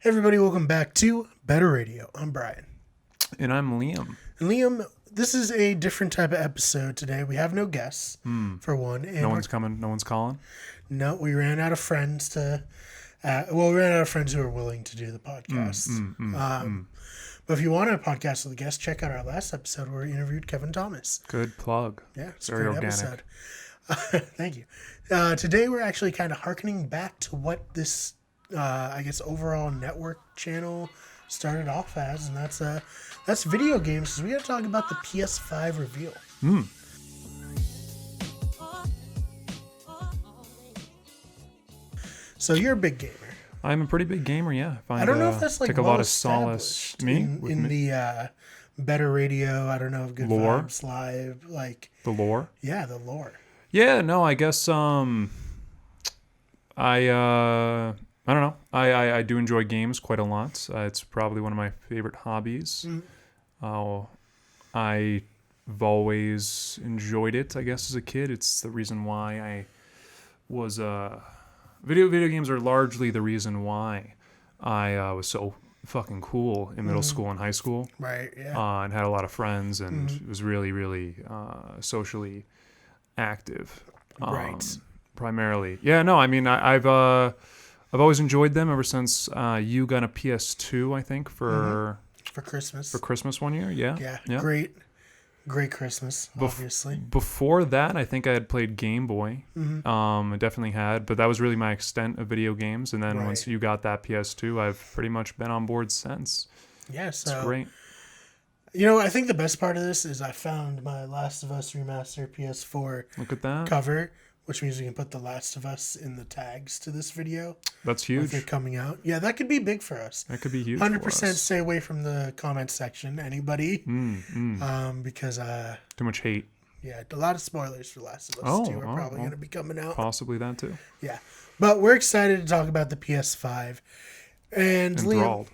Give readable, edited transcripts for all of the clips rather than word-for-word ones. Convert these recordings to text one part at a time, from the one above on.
Everybody, welcome back to Better Radio. I'm Brian. And I'm Liam. And Liam, this is a different type of episode today. We have no guests, for one. And No one's coming. No one's calling. No, we ran out of friends to... we ran out of friends who are willing to do the podcast. But if you want a podcast with a guest, check out our last episode where we interviewed Kevin Thomas. Good plug. Yeah, it's Very a great organic. episode. Thank you. Today we're actually kind of hearkening back to what this, overall network channel started off as, and that's video games. So we got to talk about the PS5 reveal. So you're a big gamer. I'm a pretty big gamer, yeah. I don't know if that's like take a lot of solace in me? the Better Radio. I don't know if Good Lore? Vibes Live, like The lore. yeah, the lore. Yeah, no, I guess I don't know. I do enjoy games quite a lot. It's probably one of my favorite hobbies. I've always enjoyed it, I guess, as a kid. It's the reason why I was video games are largely the reason why I was so fucking cool in middle school and high school. Right, yeah. And had a lot of friends and was really, really socially active. Right. Primarily. Yeah, no, I mean, I've always enjoyed them ever since you got a PS2, I think, for Christmas. For Christmas one year, yeah. Yeah. Great Christmas, obviously. Before that, I think I had played Game Boy. I definitely had, but that was really my extent of video games. And then once you got that PS2, I've pretty much been on board since. Yeah, so It's great. You know, I think the best part of this is I found my Last of Us Remaster PS4 Look at that. cover, which means we can put The Last of Us in the tags to this video. That's If huge. they're coming out. Yeah, that could be big for us. That could be huge. 100% stay away from the comment section, anybody. Because, Too much hate. yeah, a lot of spoilers for Last of Us 2 are probably going to be coming out. Possibly that too. Yeah. But we're excited to talk about the PS5. And Enthralled. Liam,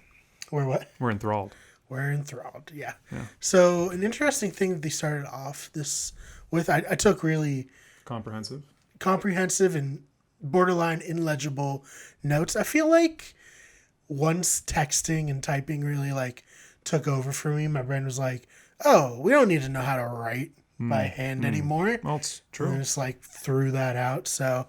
we're what? We're enthralled. We're enthralled, yeah. So an interesting thing that they started off this with, I took really comprehensive and borderline illegible notes. I feel like once texting and typing really like took over for me, my brain was like, oh, we don't need to know how to write by hand anymore. Well, it's And true. I just like threw that out. So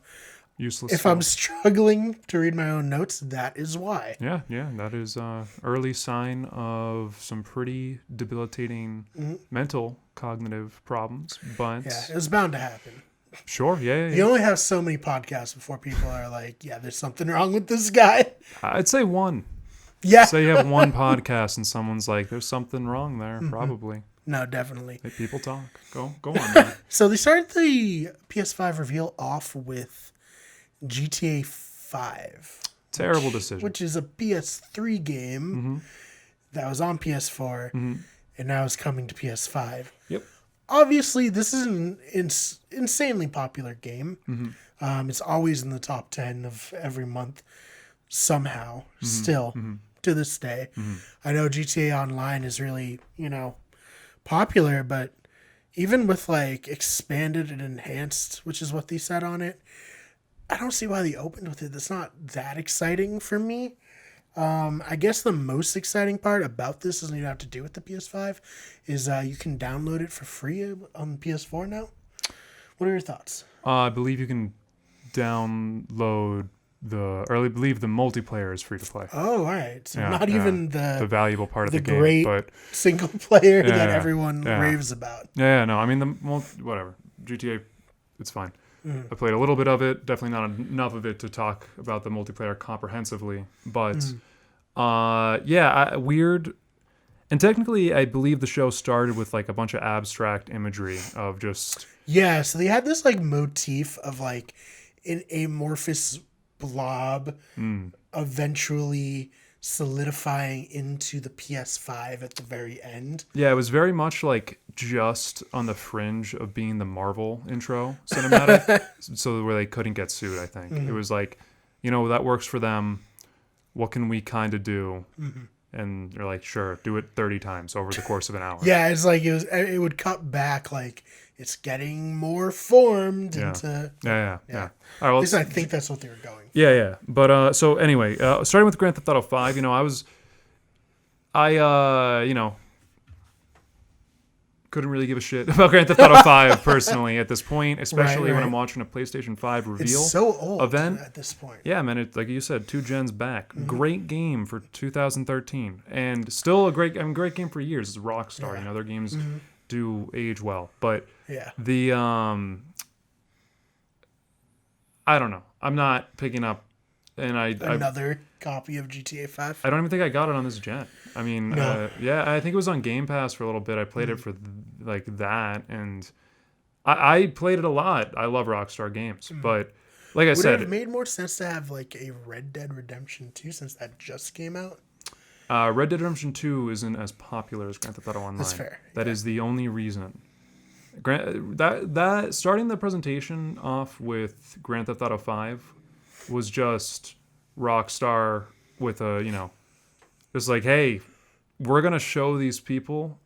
Useless. if I'm struggling to read my own notes, that is why. Yeah, that is early sign of some pretty debilitating mental cognitive problems. But Yeah, it was bound to happen. sure, yeah. You only have so many podcasts before people are like, yeah, there's something wrong with this guy. I'd say one. Yeah. Say you have one podcast and someone's like, "There's something wrong there." Probably. No, definitely. Hey, people talk. Go on. Man. So they started the PS5 reveal off with GTA 5. Terrible decision. Which is a PS3 game that was on PS4 and now is coming to PS5. Yep. Obviously, this is an insanely popular game. It's always in the top 10 of every month somehow, still, to this day. I know GTA Online is really, popular, but even with like expanded and enhanced, which is what they said on it, I don't see why they opened with it. That's not that exciting for me. I guess the most exciting part about this doesn't even have to do with the PS5 is you can download it for free on PS4 now. What are your thoughts? I believe you can download I believe the multiplayer is free to play. Oh, all right. So Yeah, not yeah. even The valuable part of the game, great but single player that Yeah, everyone yeah. raves about. yeah, no. I mean, whatever. GTA, it's fine. I played a little bit of it. Definitely not enough of it to talk about the multiplayer comprehensively. But weird. And technically, I believe the show started with like a bunch of abstract imagery of just Yeah, so they had this like motif of like an amorphous blob eventually solidifying into the PS5 at the very end. Yeah, it was very much like just on the fringe of being the Marvel intro cinematic, so where they couldn't get sued, I think. It was like, that works for them. What can we kind of do? and they're like, sure, do it 30 times over the course of an hour. Yeah, it's like it would cut back, like it's getting more formed into. Yeah. All right, well, At least I think that's what they were going for. Yeah. But so anyway, starting with Grand Theft Auto 5, couldn't really give a shit about Grand Theft Auto 5 personally at this point, especially when I'm watching a PlayStation 5 reveal It's so old event at this point. Yeah, man, it's like you said, 2 gens back. Great game for 2013, and still a great game for years. It's Rockstar, their games do age well, but the I don't know. I'm not picking up, and another copy of GTA 5. I don't even think I got it on this gen. I mean, No. I think it was on Game Pass for a little bit. I played it for like that, and I played it a lot. I love Rockstar games, but like I said, would it have made more sense to have like a Red Dead Redemption 2 since that just came out? Red Dead Redemption 2 isn't as popular as Grand Theft Auto Online. That's fair. That is the only reason. That starting the presentation off with Grand Theft Auto 5 was just Rockstar with just like, hey, we're gonna show these people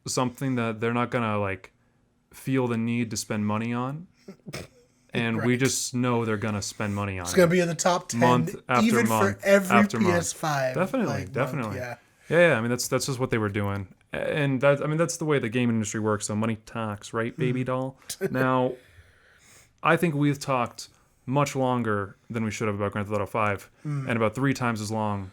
something that they're not gonna like feel the need to spend money on, and we just know they're gonna spend money on It's gonna be in the top 10 month after even month for every after PS5. Definitely. Yeah. Yeah. I mean, that's just what they were doing, and that's the way the game industry works. So money talks, right, baby doll? Now, I think we've talked much longer than we should have about Grand Theft Auto 5, and about 3 times as long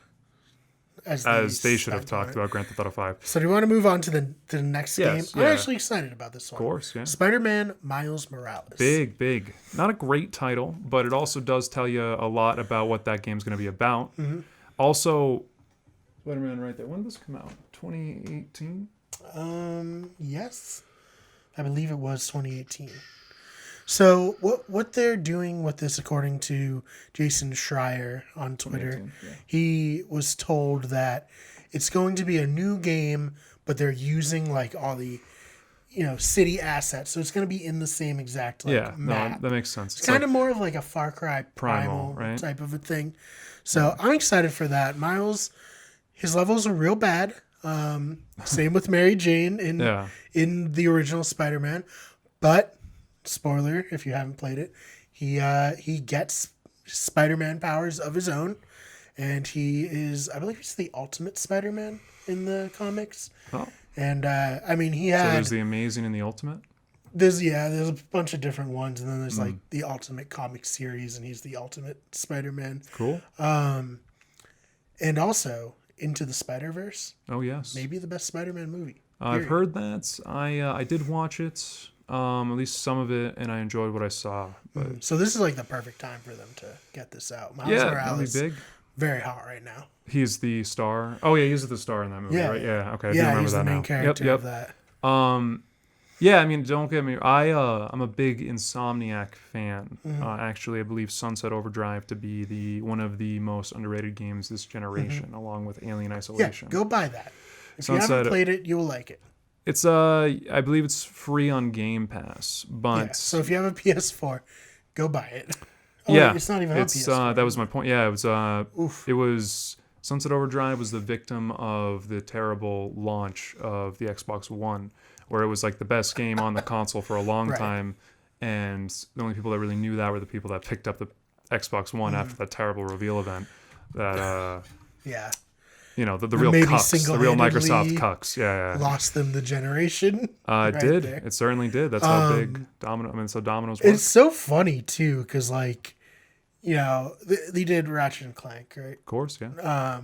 as they should have talked about Grand Theft Auto 5. So do you want to move on to the next game? Yes, I'm yeah. actually excited about this one. Of course, yeah. Spider-Man Miles Morales. Big. Not a great title, but it also does tell you a lot about what that game's going to be about. Also, Spider-Man right there. When did this come out? 2018? Yes. I believe it was 2018. So what they're doing with this, according to Jason Schreier on Twitter, he was told that it's going to be a new game, but they're using like all the city assets, so it's going to be in the same exact map. No, that makes sense. It's kind of more of like a Far Cry Primal right? type of a thing. So I'm excited for that. Miles, his levels are real bad. Same with Mary Jane in the original Spider-Man, but spoiler if you haven't played it, he gets Spider-Man powers of his own, and I believe he's the ultimate Spider-Man in the comics. Oh. And I mean, So there's the Amazing and the Ultimate? There's a bunch of different ones, and then there's like the Ultimate comic series, and he's the ultimate Spider-Man. Cool. And also Into the Spider-Verse. Oh yes. Maybe the best Spider-Man movie. I've heard that. I did watch it, at least some of it, and I enjoyed what I saw. But So this is like the perfect time for them to get this out. Miles that'll Morales, be big. very hot right now. He's the star. Oh yeah, he's the star in that movie, right? Yeah. Okay. I do Yeah, remember he's that the main now. character of that. Yeah, I mean, don't get me. I'm a big Insomniac fan. Actually, I believe Sunset Overdrive to be one of the most underrated games this generation, along with Alien Isolation. Yeah, go buy that. If you Sunset, haven't played it, you will like it. It's I believe it's free on Game Pass, but So if you have a PS4, go buy it. Oh, yeah, wait, it's not even on PS4. that was my point. Yeah, it was Sunset Overdrive was the victim of the terrible launch of the Xbox One, where it was like the best game on the console for a long time, and the only people that really knew that were the people that picked up the Xbox One after that terrible reveal event. That the real cucks, the real Microsoft cucks. Yeah. Lost them the generation. It did. There. It certainly did. That's how big Domino's work. It's so funny too, because like, they did Ratchet and Clank, right? Of course, yeah.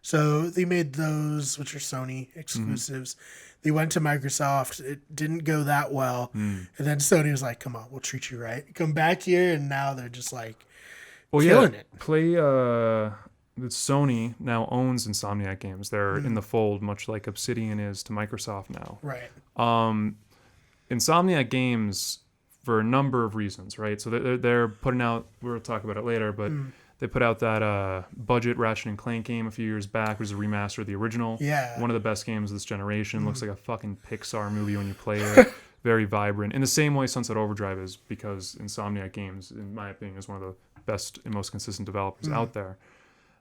So they made those, which are Sony exclusives. They went to Microsoft. It didn't go that well, and then Sony was like, "Come on, we'll treat you right. Come back here." And now they're just like, killing it. Sony now owns Insomniac Games. They're in the fold, much like Obsidian is to Microsoft now. Right. Insomniac Games, for a number of reasons, right? So they're putting out. We'll talk about it later, but they put out that budget Ratchet and Clank game a few years back. It was a remaster of the original. Yeah. One of the best games of this generation. Looks like a fucking Pixar movie when you play it. Very vibrant. In the same way Sunset Overdrive is, because Insomniac Games, in my opinion, is one of the best and most consistent developers out there.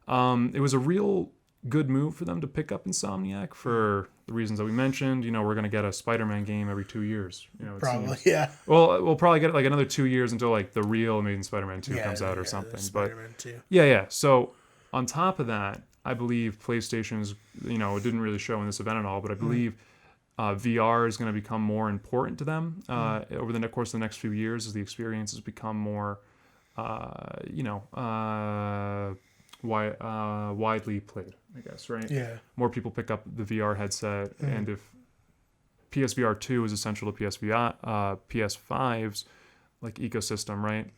It was a real good move for them to pick up Insomniac for the reasons that we mentioned. You know, we're going to get a Spider-Man game every 2 years. You know, it Probably, seems. yeah. Well, we'll probably get like another 2 years until like the real Amazing Spider-Man 2 comes out or Yeah, something. Spider-Man 2. Yeah. So on top of that, I believe PlayStation's, you know, it didn't really show in this event at all, but I believe VR is going to become more important to them over the course of the next few years as the experiences become more, widely played, I guess, right? Yeah. More people pick up the VR headset, and if PSVR 2 is essential to PS5's like ecosystem, right?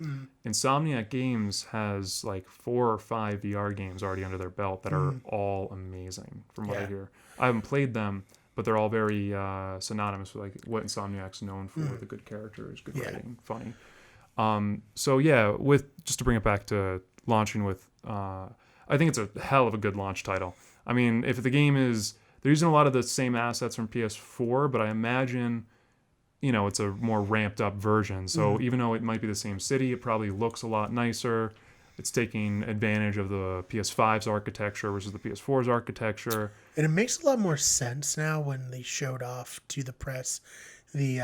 Insomniac Games has like 4 or 5 VR games already under their belt that are all amazing from what I hear. I haven't played them, but they're all very synonymous with like what Insomniac's known for: the good characters, good writing, funny. So yeah, with just to bring it back to launching with, I think it's a hell of a good launch title. I mean, if the game is, they're using a lot of the same assets from PS4, but I imagine, you know, it's a more ramped up version. So even though it might be the same city, it probably looks a lot nicer. It's taking advantage of the PS5's architecture versus the PS4's architecture. And it makes a lot more sense now when they showed off to the press the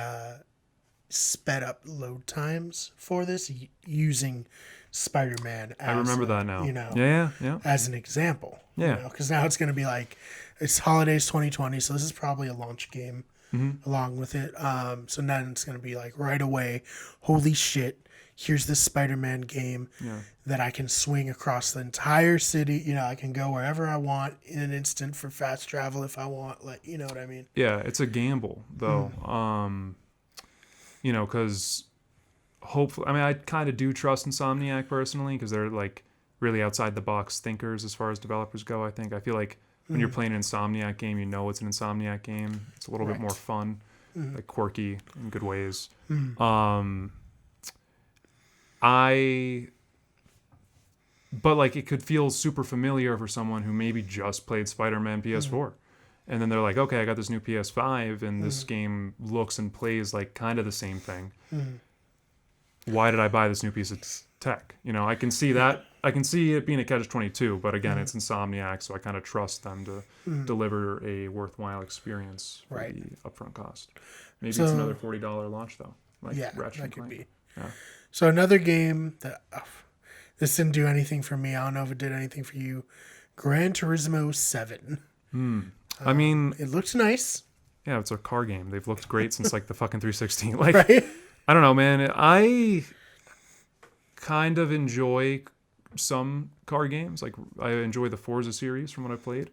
sped up load times for this using Spider-Man as, I remember that now. You know, Yeah. as an example. Yeah. Because now it's going to be like, it's holidays 2020, so this is probably a launch game along with it. So then it's going to be like right away, holy shit, here's this Spider-Man game that I can swing across the entire city. You know, I can go wherever I want in an instant for fast travel if I want. Like, you know what I mean? Yeah, it's a gamble, though. You know, because hopefully, I mean, I kind of do trust Insomniac personally because they're like really outside the box thinkers as far as developers go. I think I feel like when you're playing an Insomniac game, you know it's an Insomniac game. It's a little bit more fun, like quirky in good ways. But like it could feel super familiar for someone who maybe just played Spider-Man PS4. And then they're like, okay, I got this new PS5 and this game looks and plays like kind of the same thing. Why did I buy this new piece of tech? You know, I can see that. I can see it being a catch-22, but again, it's Insomniac, so I kind of trust them to deliver a worthwhile experience for the upfront cost. Maybe it's another $40 launch, though. Like Ratchet that could be. Yeah. So another game that, this didn't do anything for me. I don't know if it did anything for you. Gran Turismo 7. I mean, it looks nice. Yeah, it's a car game. They've looked great since like the fucking 360. Like, right? I don't know, man. I kind of enjoy some car games. Like, I enjoy the Forza series from what I played.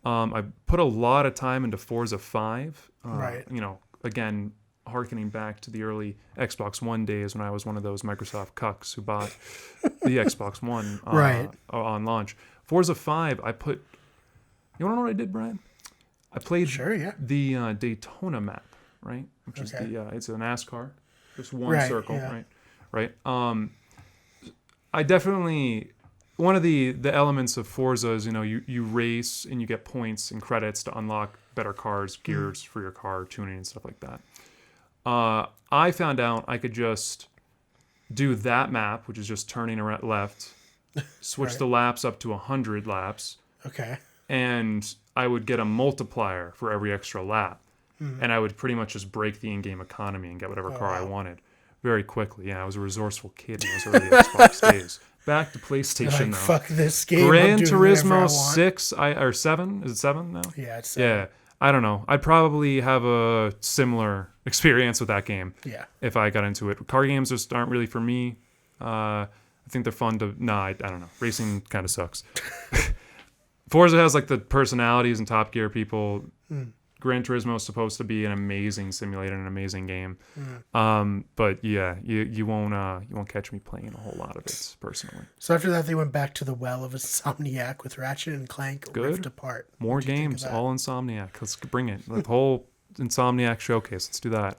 I put a lot of time into Forza 5. Right. You know, again, harkening back to the early Xbox One days when I was one of those Microsoft cucks who bought the Xbox One on launch. Forza 5, I put... You want to know what I did, Brian? I played the Daytona map, right? Which is it's a NASCAR, just one circle, right? I definitely, one of the elements of Forza is, you know, you race and you get points and credits to unlock better cars, gears for your car, tuning and stuff like that. I found out I could just do that map, which is just turning around left, switch the laps up to 100 laps. Okay. And I would get a multiplier for every extra lap. And I would pretty much just break the in-game economy and get whatever car I wanted very quickly. Yeah, I was a resourceful kid in those early Xbox days. Back to PlayStation, though. Fuck this game. Gran Turismo 6 or 7? Is it 7 now? Yeah, it's 7. Yeah, I don't know. I'd probably have a similar experience with that game if I got into it. Car games just aren't really for me. I think they're fun to... I don't know. Racing kind of sucks. Forza has like the personalities and Top Gear people. Gran Turismo is supposed to be an amazing simulator, an amazing game. But yeah, you won't catch me playing a whole lot of it personally. So after that, they went back to the well of Insomniac with Ratchet and Clank Rift Apart. More games, all Insomniac. Let's bring it. The whole Insomniac showcase. Let's do that.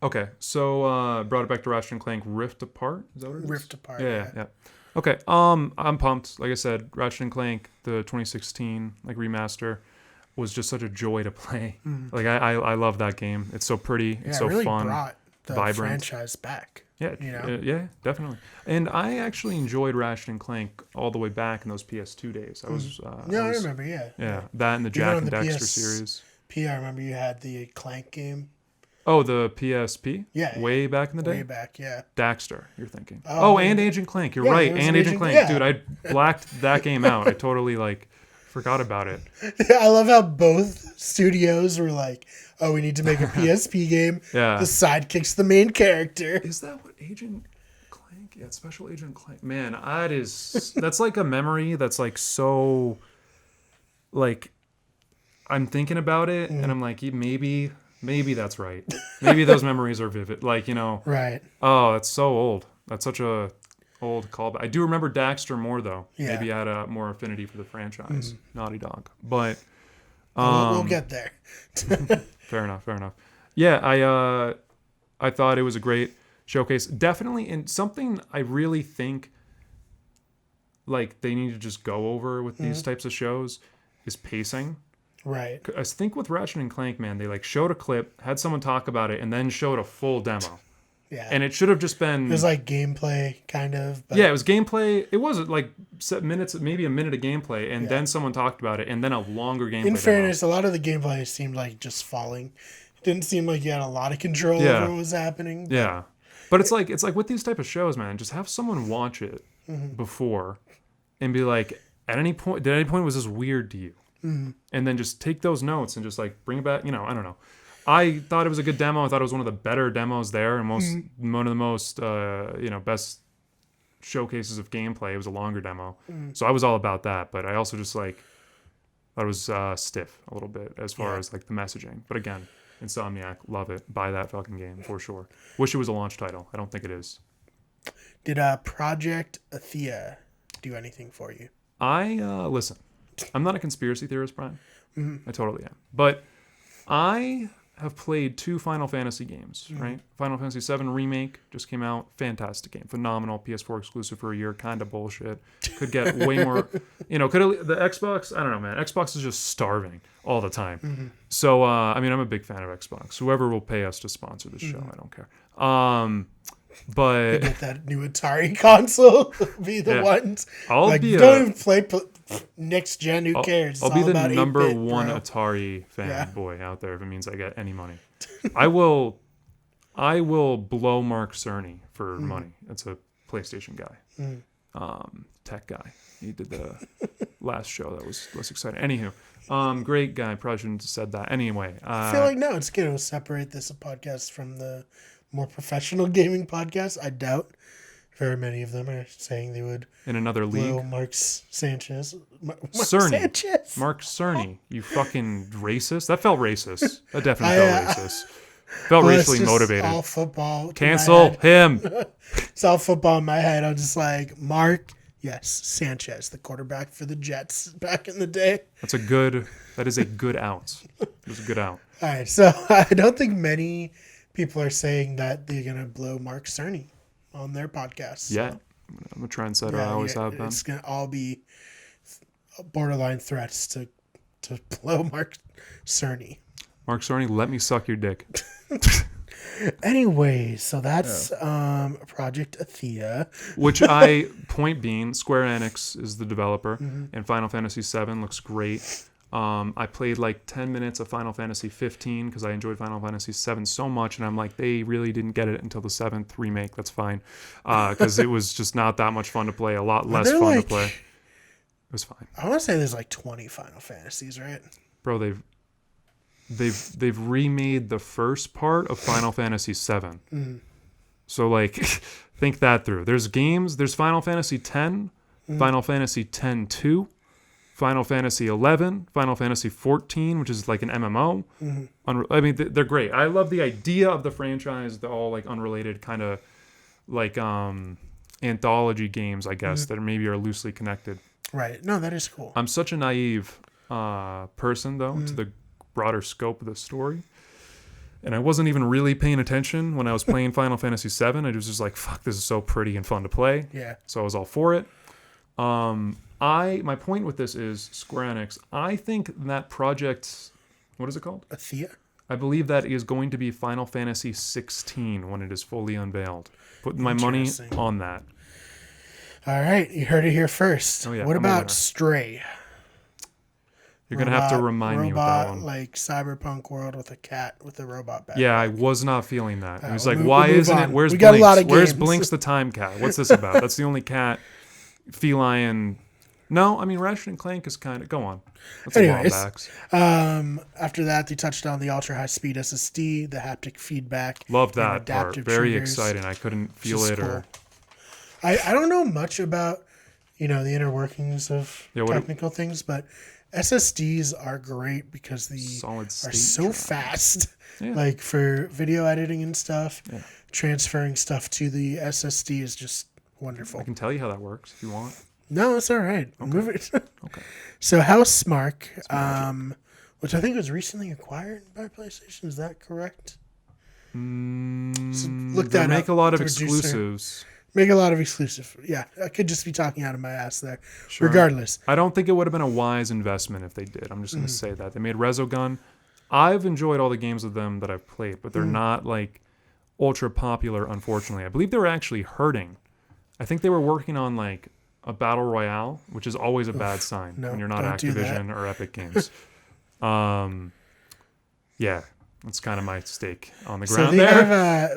Okay, so brought it back to Ratchet and Clank Rift Apart. Is that what it is? Rift Apart. Yeah. Okay, I'm pumped. Like I said, Ratchet and Clank, the 2016 like remaster, was just such a joy to play. Like I love that game. It's so pretty. It's so really fun. Brought the vibrant franchise back. Yeah, You know? yeah, definitely. And I actually enjoyed Ratchet and Clank all the way back in those PS2 days. I remember. Yeah. That and the Even Jack on and the Dexter series. PSP, I remember you had the Clank game. Oh, the PSP? Yeah. Way back in the day? Way back, yeah. Daxter, you're thinking. Oh, and Agent Clank. You're yeah, right. there was And an Agent Agent- Clank. yeah. Dude, I blacked that game out. I totally, forgot about it. I love how both studios were like, oh, we need to make a PSP game. Yeah. The sidekick's the main character. Is that what Agent Clank? Yeah, Special Agent Clank. Man, that's like a memory that's like so, like, I'm thinking about it and I'm like, maybe that's right. Maybe those memories are vivid. Like, Right. oh, that's so old. That's such a old callback. I do remember Daxter more though. Yeah. Maybe I had a more affinity for the franchise, Naughty Dog. But We'll get there. fair enough. Yeah, I thought it was a great showcase. Definitely, and something I really think like they need to just go over with these types of shows is pacing. Right. I think with Ratchet and Clank, man, they showed a clip, had someone talk about it, and then showed a full demo. Yeah. And it should have just been. It was like gameplay, kind of. But... Yeah, it was gameplay. It wasn't like minutes, maybe a minute of gameplay, and then someone talked about it, and then a longer gameplay. In fairness, a lot of the gameplay seemed like just falling. It didn't seem like you had a lot of control over what was happening. Yeah, but it's like with these type of shows, man. Just have someone watch it before, and be like, at any point was this weird to you? And then just take those notes and just bring it back. I don't know. I thought it was a good demo. I thought it was one of the better demos there, and one of the most best showcases of gameplay. It was a longer demo, so I was all about that. But I also just thought it was stiff a little bit as far as the messaging. But again, Insomniac, love it. Buy that fucking game for sure. Wish it was a launch title. I don't think it is. Did Project Athea do anything for you? I listen. I'm not a conspiracy theorist, Brian. I totally am. But I have played 2 Final Fantasy games, right? Final Fantasy VII Remake just came out. Fantastic game. Phenomenal. PS4 exclusive for a year. Kind of bullshit. Could get way more... the Xbox... I don't know, man. Xbox is just starving all the time. So, I'm a big fan of Xbox. Whoever will pay us to sponsor this show, I don't care. But... Get that new Atari console. Be the ones. I'll be don't even play next gen. Who cares? I'll be the number one Atari fanboy out there if it means I get any money. I will blow Mark Cerny for money. That's a PlayStation guy, tech guy. He did the last show that was less exciting. Anywho, great guy. Probably shouldn't have said that. Anyway, I feel like no, it's good to separate this podcast from the more professional gaming podcasts. I doubt very many of them are saying they would in another league. Mark Sanchez. Cerny. Mark Cerny. You fucking racist. That felt racist. That definitely felt racist. Felt racially motivated. All football. Cancel him. It's all football in my head. I'm just like, Mark, yes, Sanchez, the quarterback for the Jets back in the day. That is a good out. It was a good out. All right, so I don't think many people are saying that they're going to blow Mark Cerny on their podcast. Yeah. I'm a trendsetter. I always have been. It's going to all be borderline threats to blow Mark Cerny. Mark Cerny, let me suck your dick. Anyway, so that's Project Athea. Which point being, Square Enix is the developer, and Final Fantasy VII looks great. I played 10 minutes of Final Fantasy 15 because I enjoyed Final Fantasy 7 so much, and I'm like, they really didn't get it until the 7th remake. That's fine, because it was just not that much fun to play. A lot less fun to play. It was fine. I want to say there's 20 Final Fantasies, right? Bro, they've remade the first part of Final Fantasy 7. So think that through. There's Final Fantasy 10, Final Fantasy 10-2. Final Fantasy 11, Final Fantasy 14, which is an MMO. They're great. I love the idea of the franchise, the all unrelated kind of anthology games, I guess, that maybe are loosely connected. Right. No, that is cool. I'm such a naive person, though, to the broader scope of the story. And I wasn't even really paying attention when I was playing Final Fantasy 7. I was just like, fuck, this is so pretty and fun to play. Yeah. So I was all for it. My point with this is Square Enix. I think that project, what is it called? Athea. I believe that is going to be Final Fantasy 16 when it is fully unveiled. Putting my money on that. All right, you heard it here first. Oh, yeah, What I'm a about winner. Stray? You're going to have to remind me with that one. Like cyberpunk world with a cat with a robot back. Yeah, I was not feeling that. It was we'll like, move- why we'll move isn't it? on. Where's We got a Blinks? lot of Where's games. Blinks the time cat? What's this about? That's the only cat. Feline. No, I mean, Ratchet and Clank is kind of... Go on. That's Anyways, a while back. After that, they touched on the ultra high speed SSD, the haptic feedback. Loved and that part. adaptive Very triggers, exciting. I couldn't feel which is it cool. or... I don't know much about, the inner workings of technical things, but SSDs are great because they Solid are state so drive. fast. Yeah. Like for video editing and stuff, Yeah. transferring stuff to the SSD is just wonderful. I can tell you how that works if you want. No, it's all right. Move it. Okay. So Housemark, which I think was recently acquired by PlayStation. Is that correct? Look They that make up, a lot of producer. exclusives. Make a lot of exclusive. Yeah, I could just be talking out of my ass there. Sure. Regardless. I don't think it would have been a wise investment if they did. I'm just going to say that. They made Resogun. I've enjoyed all the games of them that I've played, but they're not like ultra popular, unfortunately. I believe they were actually hurting. I think they were working on like a battle royale, which is always a bad sign no, when you're not don't do Activision or Epic Games. Yeah, that's kind of my stake on the So ground they there. have,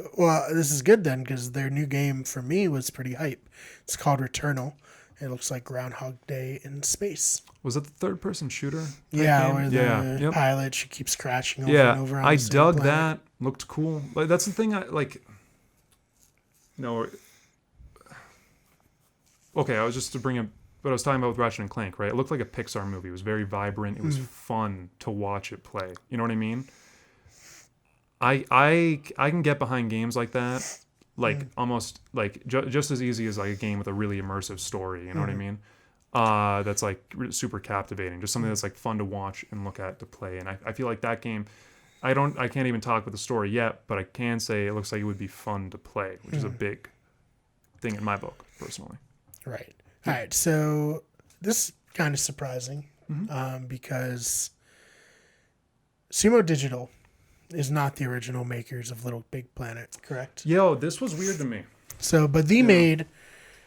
this is good then because their new game for me was pretty hype. It's called Returnal. It looks like Groundhog Day in space. Was it the third-person shooter? type Yeah, game? where the Yep. pilot, she keeps crashing over and over on I the same dug planet. that. Looked cool. Like that's the thing. I like. No. Okay, I was just to bring up what I was talking about with Ratchet and Clank, right? It looked like a Pixar movie. It was very vibrant. It was fun to watch it play. You know what I mean? I can get behind games like that, like almost like just as easy as like a game with a really immersive story. You know what I mean? That's like super captivating. Just something that's like fun to watch and look at to play. And I feel like that game. I can't even talk about the story yet, but I can say it looks like it would be fun to play, which is a big thing in my book, personally. Right. All right. So this is kind of surprising because Sumo Digital is not the original makers of Little Big Planet, correct? Yo, this was weird to me. So, but they made,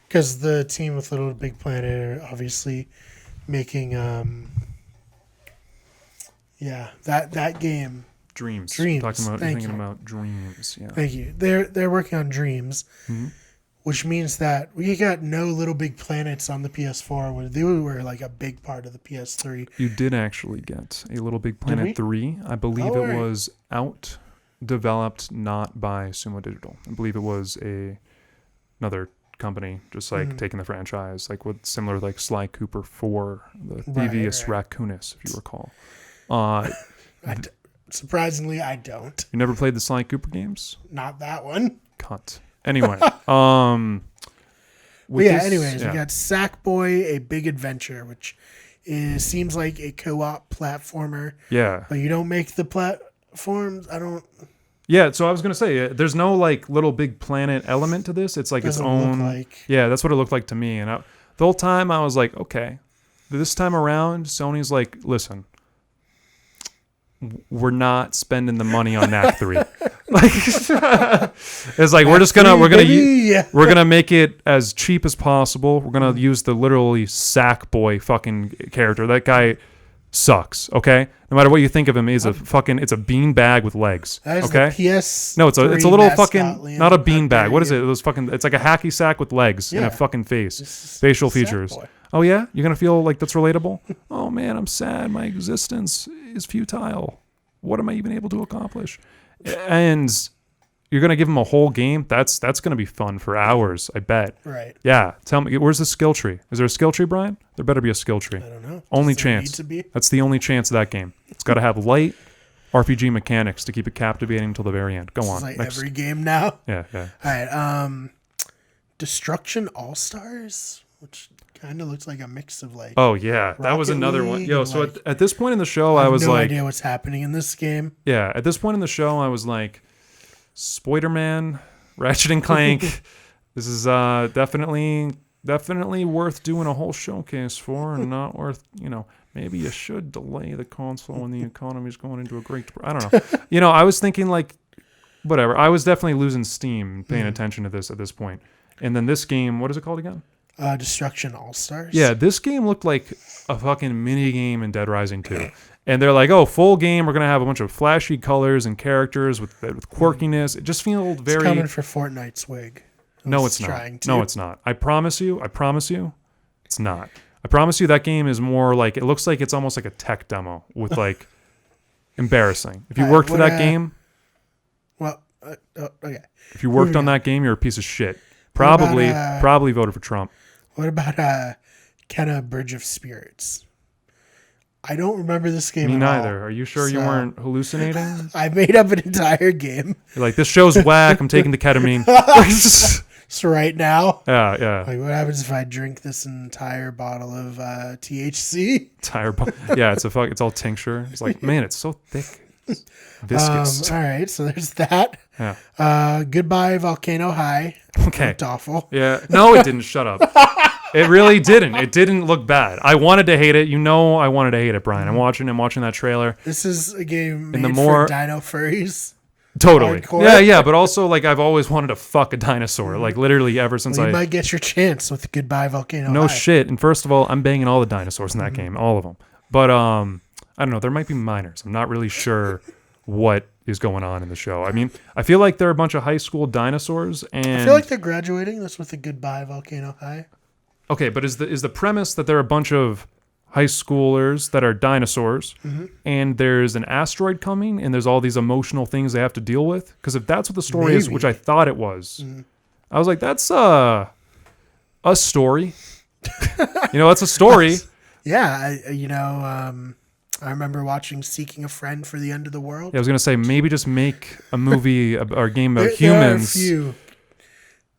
because the team with Little Big Planet are obviously making, that game. Dreams. Dreams. Talking about Thank thinking you. about dreams. Yeah. Thank you. They're working on Dreams, which means that we got no Little Big Planets on the PS4 when they were like a big part of the PS3. You did actually get a Little Big we? Planet 3. I believe Oh, it right. was out, developed not by Sumo Digital. I believe it was another company just like taking the franchise, like with similar like Sly Cooper 4, the Thievius Raccoonus, if you recall. Surprisingly, I don't. You never played the Sly Cooper games? Not that one. Cunt. Anyway, But yeah, anyways, yeah. we got Sackboy: A Big Adventure, which seems like a co-op platformer, Yeah. but you don't make the platforms. I don't. Yeah, so I was going to say, there's no like Little Big Planet element to this. It's like its Doesn't look own. like. Yeah, that's what it looked like to me. And the whole time I was like, okay. This time around, Sony's like, listen, we're not spending the money on Knack 3. Like, it's like we're gonna make it as cheap as possible. We're gonna use the literally Sackboy fucking character. That guy sucks. Okay, no matter what you think of him, it's a bean bag with legs. That is okay, the PS. no, it's a little mascot, fucking Liam. not a How bean bag. dare What is you. it? Those fucking. It's like a hacky sack with legs and Yeah. a fucking face, This is facial features. Sackboy. Oh yeah, you're gonna feel like that's relatable. Oh man, I'm sad. My existence is futile. What am I even able to accomplish? And you're gonna give him a whole game. That's gonna be fun for hours. I bet. Right. Yeah. Tell me, where's the skill tree? Is there a skill tree, Brian? There better be a skill tree. I don't know. Only Does there chance. need to be? That's the only chance of that game. It's got to have light RPG mechanics to keep it captivating until the very end. Go on. It's like Next. every game now. Yeah, yeah. All right. Destruction All Stars, which kind of looks like a mix of like. Oh yeah, that was Rocket another one. League Yo, and, so like, at this point in the show, I I have was no like, idea what's happening in this game. yeah. At this point in the show, I was like, Spider-Man, Ratchet and Clank. This is definitely worth doing a whole showcase for, and not worth maybe you should delay the console when the economy's going into a great... I don't know. I was thinking like, whatever. I was definitely losing steam paying attention to this at this point. And then this game, what is it called again? Destruction All-Stars. Yeah, this game looked like a fucking mini game in Dead Rising 2. And they're like, oh, full game. We're going to have a bunch of flashy colors and characters with quirkiness. It just feels very... It's coming for Fortnite's wig. No, it's not. No, it's not. I promise you, it's not. I promise you that game is more like... It looks like it's almost like a tech demo with like... embarrassing. If you worked for that game... Well, okay. If you worked on that game, you're a piece of shit. Probably voted for Trump. What about Kenna Bridge of Spirits? I don't remember this game. Me neither. Are you sure you weren't hallucinating? I made up an entire game. You're like, this show's whack. I'm taking the ketamine. So right now, yeah. Like, what happens if I drink this entire bottle of THC? It's all tincture. It's like, man, it's so thick. It's viscous. All right, so there's that. Yeah. Goodbye, Volcano High. Okay. Looked awful. Yeah. No, it didn't. Shut up. It really didn't. It didn't look bad. I wanted to hate it. I wanted to hate it, Brian. I'm watching that trailer. This is a game made for dino furries. Totally. Hardcore. Yeah, but also like I've always wanted to fuck a dinosaur. Like literally ever since you might get your chance with Goodbye Volcano High. No shit. And first of all, I'm banging all the dinosaurs in that game, all of them. But I don't know. There might be minors. I'm not really sure what is going on in the show. I mean, I feel like there are a bunch of high school dinosaurs, and I feel like they're graduating. That's with the Goodbye Volcano High. Okay, but is the premise that there are a bunch of high schoolers that are dinosaurs, and there's an asteroid coming, and there's all these emotional things they have to deal with? Because if that's what the story is, which I thought it was, I was like, that's a story. It's a story. Yeah, I remember watching Seeking a Friend for the End of the World. Yeah, I was gonna say maybe just make a movie or game about humans. There are a few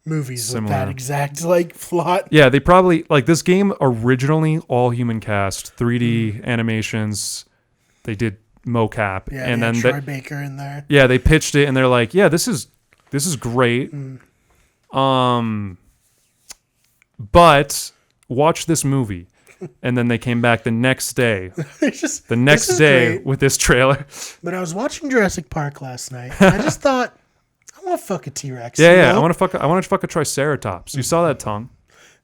movies similar. With that exact plot. Yeah, they probably this game originally all human cast, 3D animations. They did mocap, and then Troy Baker in there. Yeah, they pitched it, and they're like, "Yeah, this is great." But watch this movie, and then they came back the next day. With this trailer. But I was watching Jurassic Park last night. And I just thought, I want to fuck a T-Rex. Yeah. I want to fuck a Triceratops. You saw that tongue?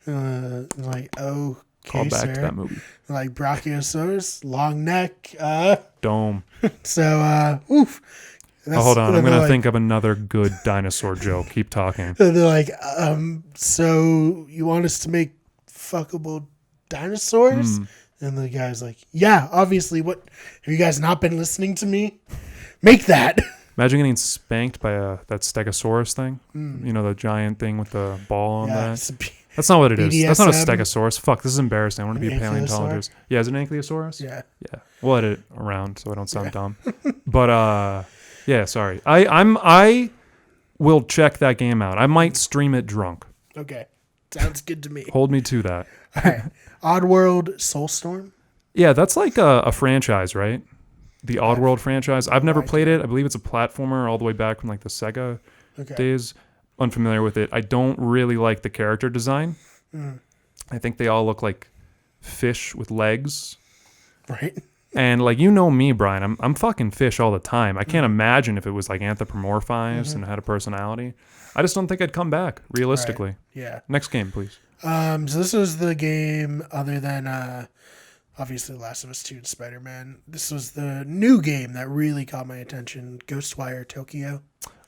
Okay, call back sir. to that movie. Like Brachiosaurus, long neck. Dome. So, oof. Hold on. I'm gonna think of another good dinosaur joke. Keep talking. They're like, so you want us to make fuckable dinosaurs? And the guy's like, yeah, obviously. What have you guys not been listening to me? Make that. Imagine getting spanked by that Stegosaurus thing. The giant thing with the ball on that. That's not what it is. That's not a Stegosaurus. Fuck, this is embarrassing. I want to be a paleontologist. Yeah, is it an ankylosaurus? Yeah. We'll edit it around so I don't sound dumb. But yeah, sorry. I will check that game out. I might stream it drunk. Okay. Sounds good to me. Hold me to that. All right. Oddworld Soulstorm? Yeah, that's like a franchise, right? The Oddworld franchise. I've never played it. I believe it's a platformer all the way back from the Sega days. Unfamiliar with it. I don't really like the character design. I think they all look like fish with legs. Right. And me, Brian, I'm fucking fish all the time. I can't imagine if it was anthropomorphized and had a personality. I just don't think I'd come back, realistically. Right. Yeah. Next game, please. So this was the game other than obviously Last of Us 2 and Spider-Man. This was the new game that really caught my attention, Ghostwire Tokyo.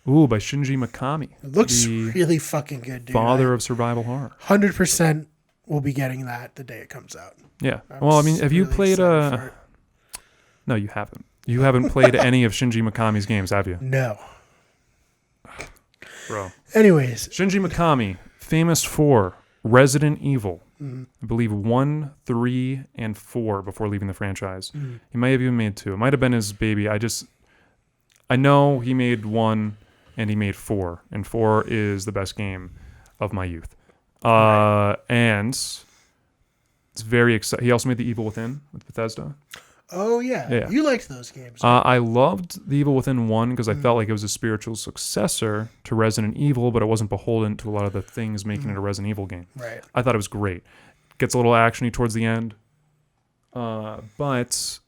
Ooh, by Shinji Mikami. It looks really fucking good, dude. Father of survival horror. 100% will be getting that the day it comes out. Yeah. Well, I mean, have you played No, you haven't. You haven't played any of Shinji Mikami's games, have you? No. Bro. Anyways. Shinji Mikami, famous for Resident Evil. I believe 1, 3, and 4 before leaving the franchise. He might have even made 2. It might have been his baby. I know he made 1 and he made 4. And 4 is the best game of my youth. And it's very exciting. He also made The Evil Within with Bethesda. Oh, yeah. You liked those games. I loved The Evil Within 1 because I felt like it was a spiritual successor to Resident Evil, but it wasn't beholden to a lot of the things making it a Resident Evil game. Right. I thought it was great. Gets a little actiony towards the end. but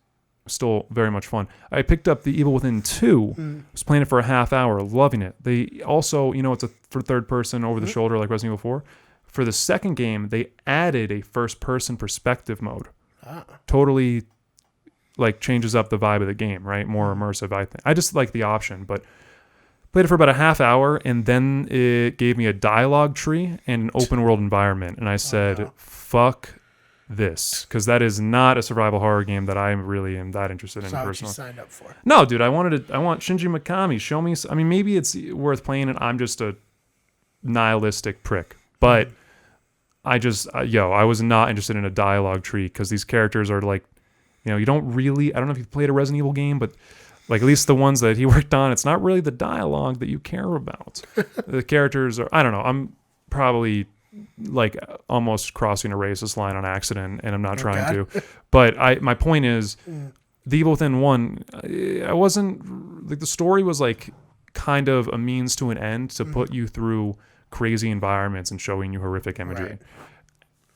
still very much fun. I picked up The Evil Within 2. Was playing it for a half hour, loving it. They also, it's a third person over the shoulder like Resident Evil 4. For the second game, they added a first person perspective mode. Totally like changes up the vibe of the game, right? More immersive, I think. I just like the option, but played it for about a half hour, and then it gave me a dialogue tree and an open world environment, and I said, fuck this, because that is not a survival horror game that I really am that interested in personally. You signed up for? No, dude, I want Shinji Mikami. Show me. I mean, maybe it's worth playing it. I'm just a nihilistic prick, but I was not interested in a dialogue tree because these characters are like, you don't really. I don't know if you've played a Resident Evil game, but like at least the ones that he worked on, it's not really the dialogue that you care about. The characters are. I don't know. I'm probably like almost crossing a racist line on accident, and I'm not trying to. But my point is, The Evil Within 1, I wasn't like, the story was like kind of a means to an end to put you through crazy environments and showing you horrific imagery. Right.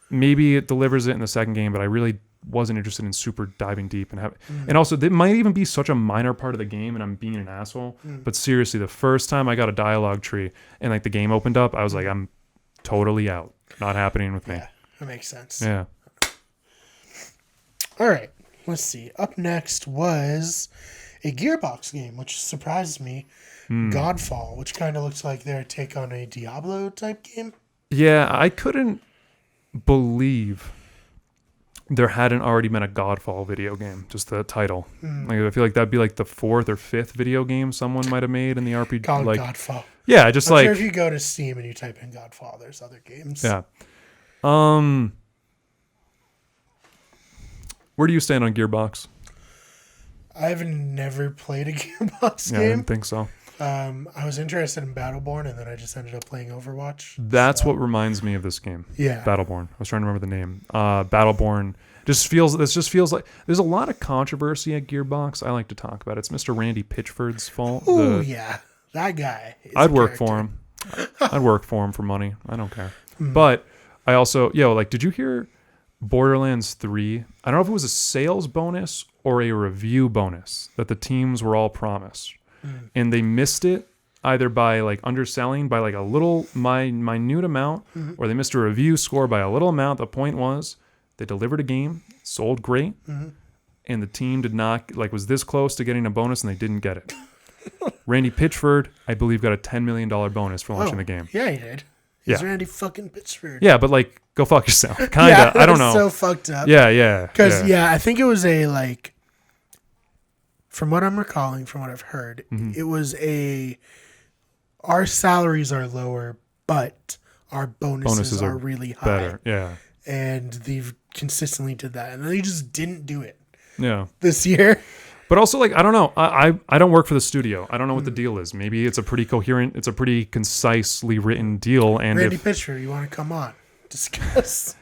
Maybe it delivers it in the second game, but I really wasn't interested in super diving deep and also it might even be such a minor part of the game and I'm being an asshole. But seriously, the first time I got a dialogue tree and like the game opened up, I was like, I'm totally out. Not happening with me. Yeah, that makes sense. Yeah. All right. Let's see. Up next was a Gearbox game, which surprised me. Godfall, which kind of looks like their take on a Diablo type game. Yeah, I couldn't believe there hadn't already been a Godfall video game. Just the title. Like, I feel like that'd be like the 4th or 5th video game someone might have made in the RPG. Called like Godfall. Yeah, just I'm like sure if you go to Steam and you type in Godfall, there's other games. Yeah. Where do you stand on Gearbox? I've never played a Gearbox game. I didn't think so. I was interested in Battleborn, and then I just ended up playing Overwatch. That's what reminds me of this game. Yeah. Battleborn. I was trying to remember the name. Battleborn just feels like there's a lot of controversy at Gearbox. I like to talk about it. It's Mr. Randy Pitchford's fault. Oh, yeah. That guy. I'd work for him. I'd work for him for money. I don't care. But I also, did you hear Borderlands 3? I don't know if it was a sales bonus or a review bonus that the teams were all promised. And they missed it either by like underselling by like a little minute amount, or they missed a review score by a little amount. The point was they delivered a game, sold great, and the team did not was this close to getting a bonus, and they didn't get it. Randy Pitchford, I believe, got a $10 million bonus for launching the game. Yeah, he did. He's Randy fucking Pitchford. Yeah, but like, go fuck yourself. Kinda. I don't know. So fucked up. Yeah. Because I think it was a like. From what I'm recalling, from what I've heard, it was our salaries are lower, but our bonuses are really high. Better, yeah. And they've consistently did that. And they just didn't do it. Yeah. This year. But also, like, I don't know. I don't work for the studio. I don't know what the deal is. Maybe it's a pretty pretty concisely written deal. And Randy Pitchford, you want to come on? Discuss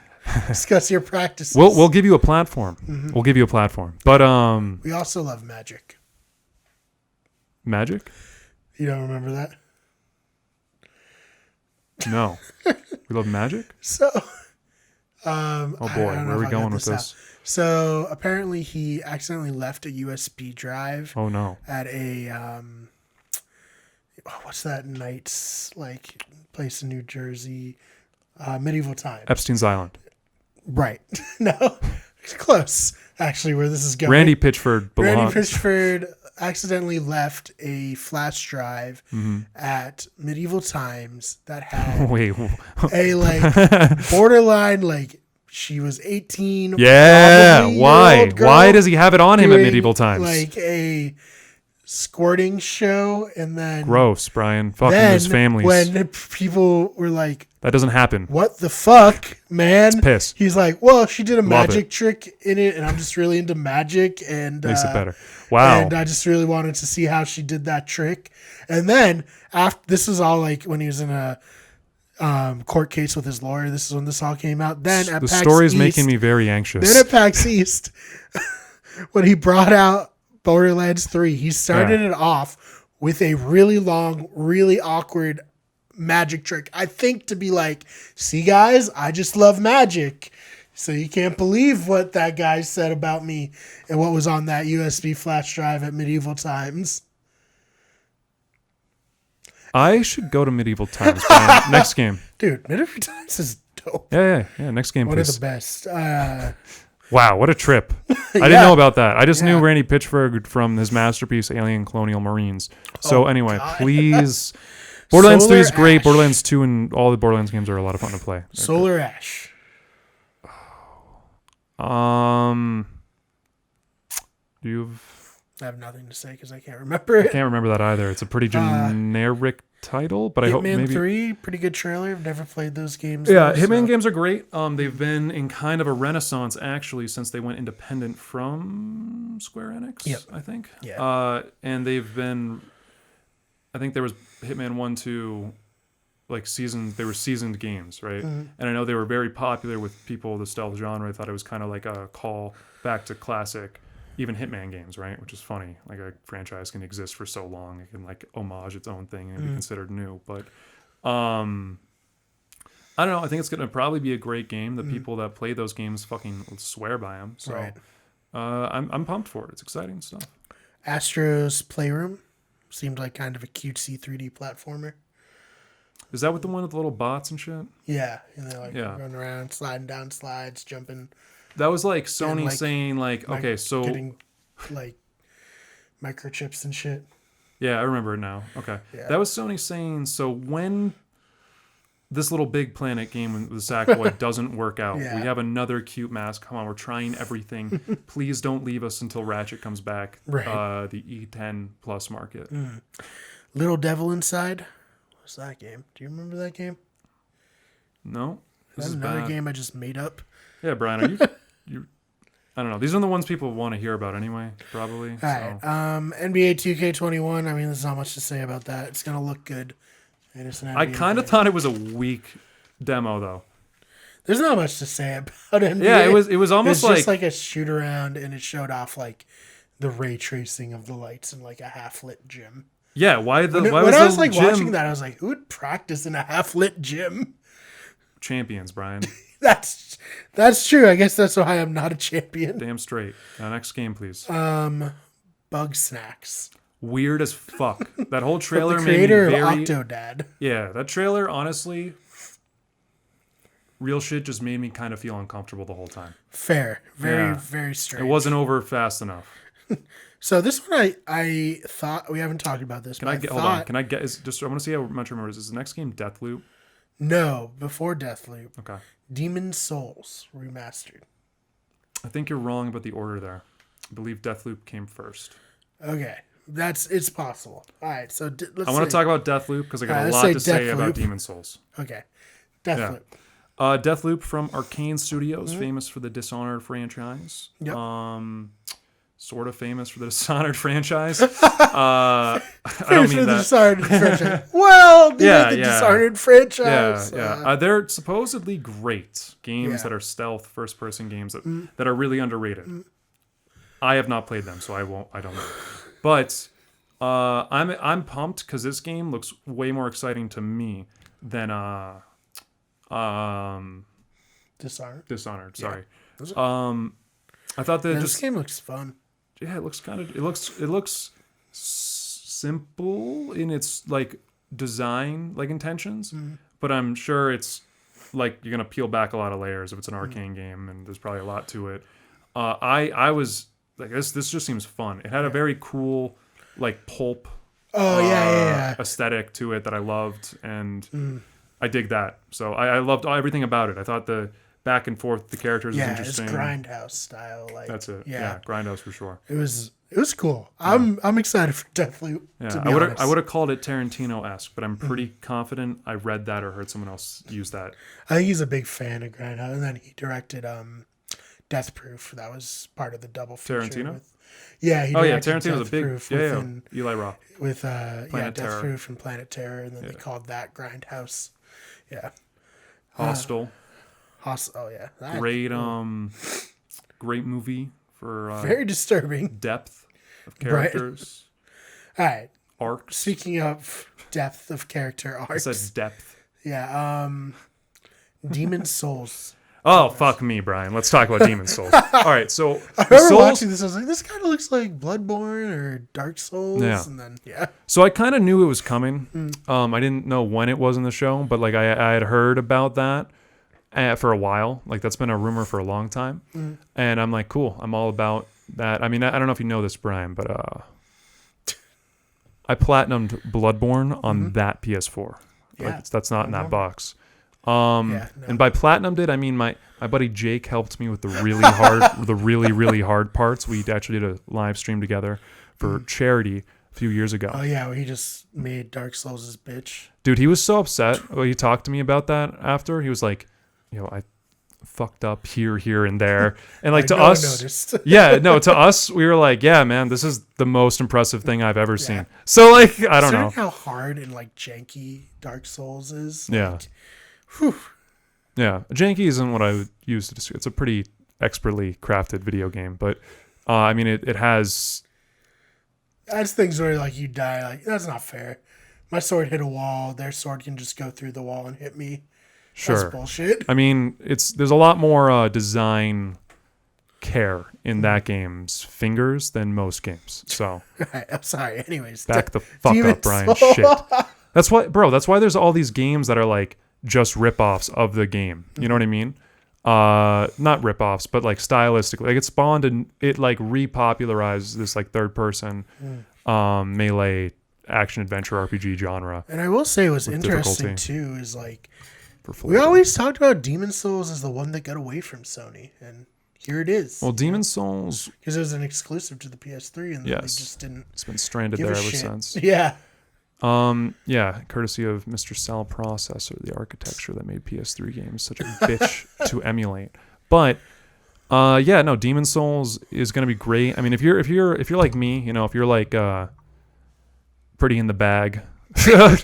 your practices. We'll give you a platform. We'll give you a platform. But we also love Magic. Magic? You don't remember that? No. We love Magic? So oh boy, where are we going with this? So apparently he accidentally left a USB drive. Oh no. At a what's that Knights like place in New Jersey? Medieval Times. Epstein's Island. Right. No. Close, actually, where this is going. Randy Pitchford belongs. Randy Pitchford accidentally left a flash drive at Medieval Times that had a like borderline like she was 18. Yeah. Why? Why does he have it on him at Medieval Times? Like a squirting show, and then gross, Brian. Fucking his families. When people were like, that doesn't happen. What the fuck, man? It's piss. He's like, well, she did a magic trick in it, and I'm just really into magic, and makes it better. Wow. And I just really wanted to see how she did that trick. And then after this was all like when he was in a court case with his lawyer. This is when this all came out. Then at the PAX story is East, making me very anxious. Then at PAX East, when he brought out Borderlands 3, he started it off with a really long, really awkward magic trick. I think to be like, see guys, I just love magic. So you can't believe what that guy said about me and what was on that USB flash drive at medieval times. I should go to medieval times. Brian. Next game. Dude, medieval times is dope. Yeah. Next game, One please. of the best. Wow, what a trip. I didn't know about that. I just knew Randy Pitchford from his masterpiece, Alien Colonial Marines. So anyway, God. please. Borderlands 3 is Solar great. Ash. Borderlands 2 and all the Borderlands games are a lot of fun to play. Solar Ash. I have nothing to say because I can't remember I it. can't remember that either. It's a pretty generic title, but I hope Hitman maybe 3, pretty good trailer. I've never played those games. Yeah, though, Hitman so- games are great. They've been in kind of a renaissance actually since they went independent from Square Enix. Yep. I think. Yeah. And they've been. I think there was Hitman 1, 2, like seasoned. They were seasoned games, right? Mm-hmm. And I know they were very popular with people of the stealth genre. I thought it was kind of like a call back to classic. Even Hitman games, right? Which is funny. Like a franchise can exist for so long, it can like homage its own thing and be considered new. But I don't know. I think it's gonna probably be a great game. The people that play those games fucking swear by them. So Right. I'm pumped for it. It's exciting stuff. Astro's Playroom seemed like kind of a cutesy 3D platformer. Is that with the one with the little bots and shit? Yeah, and they're like Yeah. running around, sliding down slides, jumping, That was like Sony like, saying like, okay, so getting like microchips and shit. yeah, I remember it now. Okay. Yeah. That was Sony saying, so when this Little Big Planet game with the Sackboy doesn't work out, Yeah. we have another cute mask. Come on, we're trying everything. Please don't leave us until Ratchet comes back. Right. The E10 Plus market. Little Devil Inside. What's that game? Do you remember that game? No? This That's is another bad. game I just made up. Yeah, Brian, are you I don't know. These are the ones people want to hear about anyway, probably. All right. NBA 2K21. I mean, there's not much to say about that. It's gonna look good. And it's an I NBA kind of game. thought it was a weak demo though. There's not much to say about NBA. Yeah, it was almost It's just like like a shoot around, and it showed off like the ray tracing of the lights in like a half lit gym. yeah, why When was I was the like gym watching that, I was like, who would practice in a half lit gym? champions, Brian? That's true. I guess that's why I'm not a champion. Damn straight. Next game, please. Bug Snacks. Weird as fuck. That whole trailer The made me creator very. of Octodad. Yeah, that trailer, honestly, real shit just made me kind of feel uncomfortable the whole time. Fair. Very, Yeah. very strange. It wasn't over fast enough. So this one I thought we haven't talked about this. Can I get? Hold on. Can I get? I want to see how much I remember. Is the next game Deathloop? No, before Deathloop. Okay. Demon Souls remastered. I think you're wrong about the order there. I believe Deathloop came first. Okay, it's possible. All right, so let's. I want to talk about Deathloop because I got a let's lot say to say about Deathloop. Demon Souls. Okay, Deathloop. Deathloop from Arcane Studios, famous for the Dishonored franchise. Yep. Sort of famous for the Dishonored franchise. I don't mean the that. Dishonored franchise. Well, the Yeah. Dishonored Yeah, franchise. yeah. They're supposedly great games Yeah. that are stealth first-person games that are really underrated. I have not played them, so I won't. I don't know. But I'm pumped because this game looks way more exciting to me than Dishonored. Dishonored. Sorry. Yeah. I thought that This game looks fun. yeah, it looks simple in its like design like intentions, but I'm sure it's like you're gonna peel back a lot of layers if it's an arcane game, and there's probably a lot to it. I was like this just seems fun. It had a very cool like pulp aesthetic to it that I loved, and I dig that. So I loved everything about it. I thought the back and forth the characters was Yeah, interesting. it's Grindhouse style. Like That's it. Yeah, Yeah, Grindhouse for sure. it was cool. I'm excited for Deathloop. Yeah, To be I would honest. have called it Tarantino-esque, but I'm pretty confident I read that or heard someone else use that. I think he's a big fan of Grindhouse, and then he directed Death Proof. That was part of the double feature. Tarantino? Yeah, he Oh yeah, directed Tarantino's a Death big Proof yeah. Eli Roth. with Planet Death Terror. Proof and Planet Terror, and then they called that Grindhouse. Yeah. Hostel. Oh yeah. That- Great movie for Very disturbing. depth of characters, All right. arcs. Speaking of depth of character I arcs. said depth. Yeah. Demon Souls. Oh, fuck me, Brian. Let's talk about Demon Souls. All right, so I the remember Souls, watching this. I was like, this kind of looks like Bloodborne or Dark Souls. Yeah. And then, yeah. so I kind of knew it was coming. I didn't know when it was in the show, but like I had heard about that for a while. Like that's been a rumor for a long time. And I'm like, cool. I'm all about that. I mean, I don't know if you know this, Brian, but I platinumed Bloodborne on that PS4. Yeah. Like that's not in that box. Yeah, no. And by platinumed it, I mean my buddy Jake helped me with the really hard, the really hard parts. We actually did a live stream together for charity a few years ago. Oh, yeah, where he just made Dark Souls his bitch. Dude, he was so upset when he talked to me about that after. He was like, I fucked up here, and there. And like to no one us, noticed. to us, we were like, yeah, man, this is the most impressive thing I've ever seen. So like, I don't know. Considering how hard and like janky Dark Souls is. Yeah. Like, whew. Yeah, janky isn't what I would use to describe. It's a pretty expertly crafted video game, but I mean, it has. That's things where like you die. Like that's not fair. My sword hit a wall. Their sword can just go through the wall and hit me. Sure. That's bullshit. I mean, there's a lot more design care in that game's fingers than most games. So Right, I'm sorry. Anyways, back the fuck Demon up, Brian. Souls. Shit. That's why there's all these games that are like just rip-offs of the game. You know what I mean? Not rip-offs, but like stylistically. Like it spawned and it like repopularized this like third person melee action adventure RPG genre. And I will say what's With interesting difficulty. too is like For we always talked about Demon Souls as the one that got away from Sony, and here it is. Well, Demon Souls, Because it was an exclusive to the PS3, and then Yes. they just didn't it's been stranded give there a ever shit. since. Yeah. Yeah, courtesy of Mr. Cell Processor, the architecture that made PS3 games such a bitch to emulate. But yeah, no, Demon Souls is gonna be great. I mean, if you're like me, if you're like pretty in the bag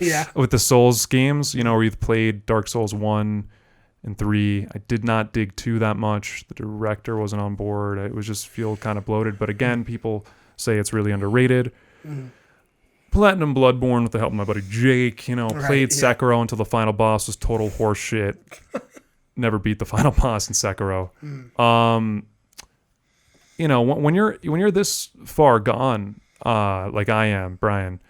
Yeah. with the Souls games, where you've played Dark Souls 1 and 3. I did not dig 2 that much. The director wasn't on board. It was just feel kind of bloated. But again, people say it's really underrated. Platinum Bloodborne with the help of my buddy Jake, played yeah. Sekiro until the final boss was total horse shit. Never beat the final boss in Sekiro. When you're this far gone, like I am, Brian,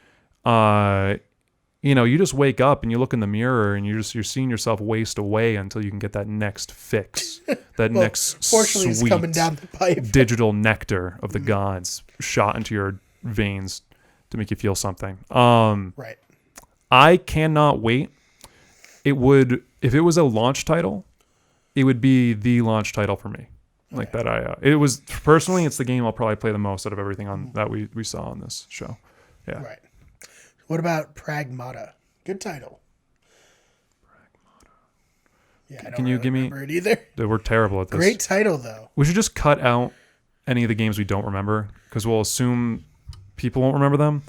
you just wake up and you look in the mirror and you're seeing yourself waste away until you can get that next fix, that next Fortunately, it's sweet coming down the pipe. digital nectar of the gods shot into your veins to make you feel something. Right. I cannot wait. If it was a launch title, it would be the launch title for me. Like that, it was personally, it's the game I'll probably play the most out of everything on that we saw on this show. Yeah. Right. What about Pragmata? Good title. Yeah, I don't Can you really give me- remember it either. Dude, we're terrible at this. Great title though. We should just cut out any of the games we don't remember because we'll assume people won't remember them.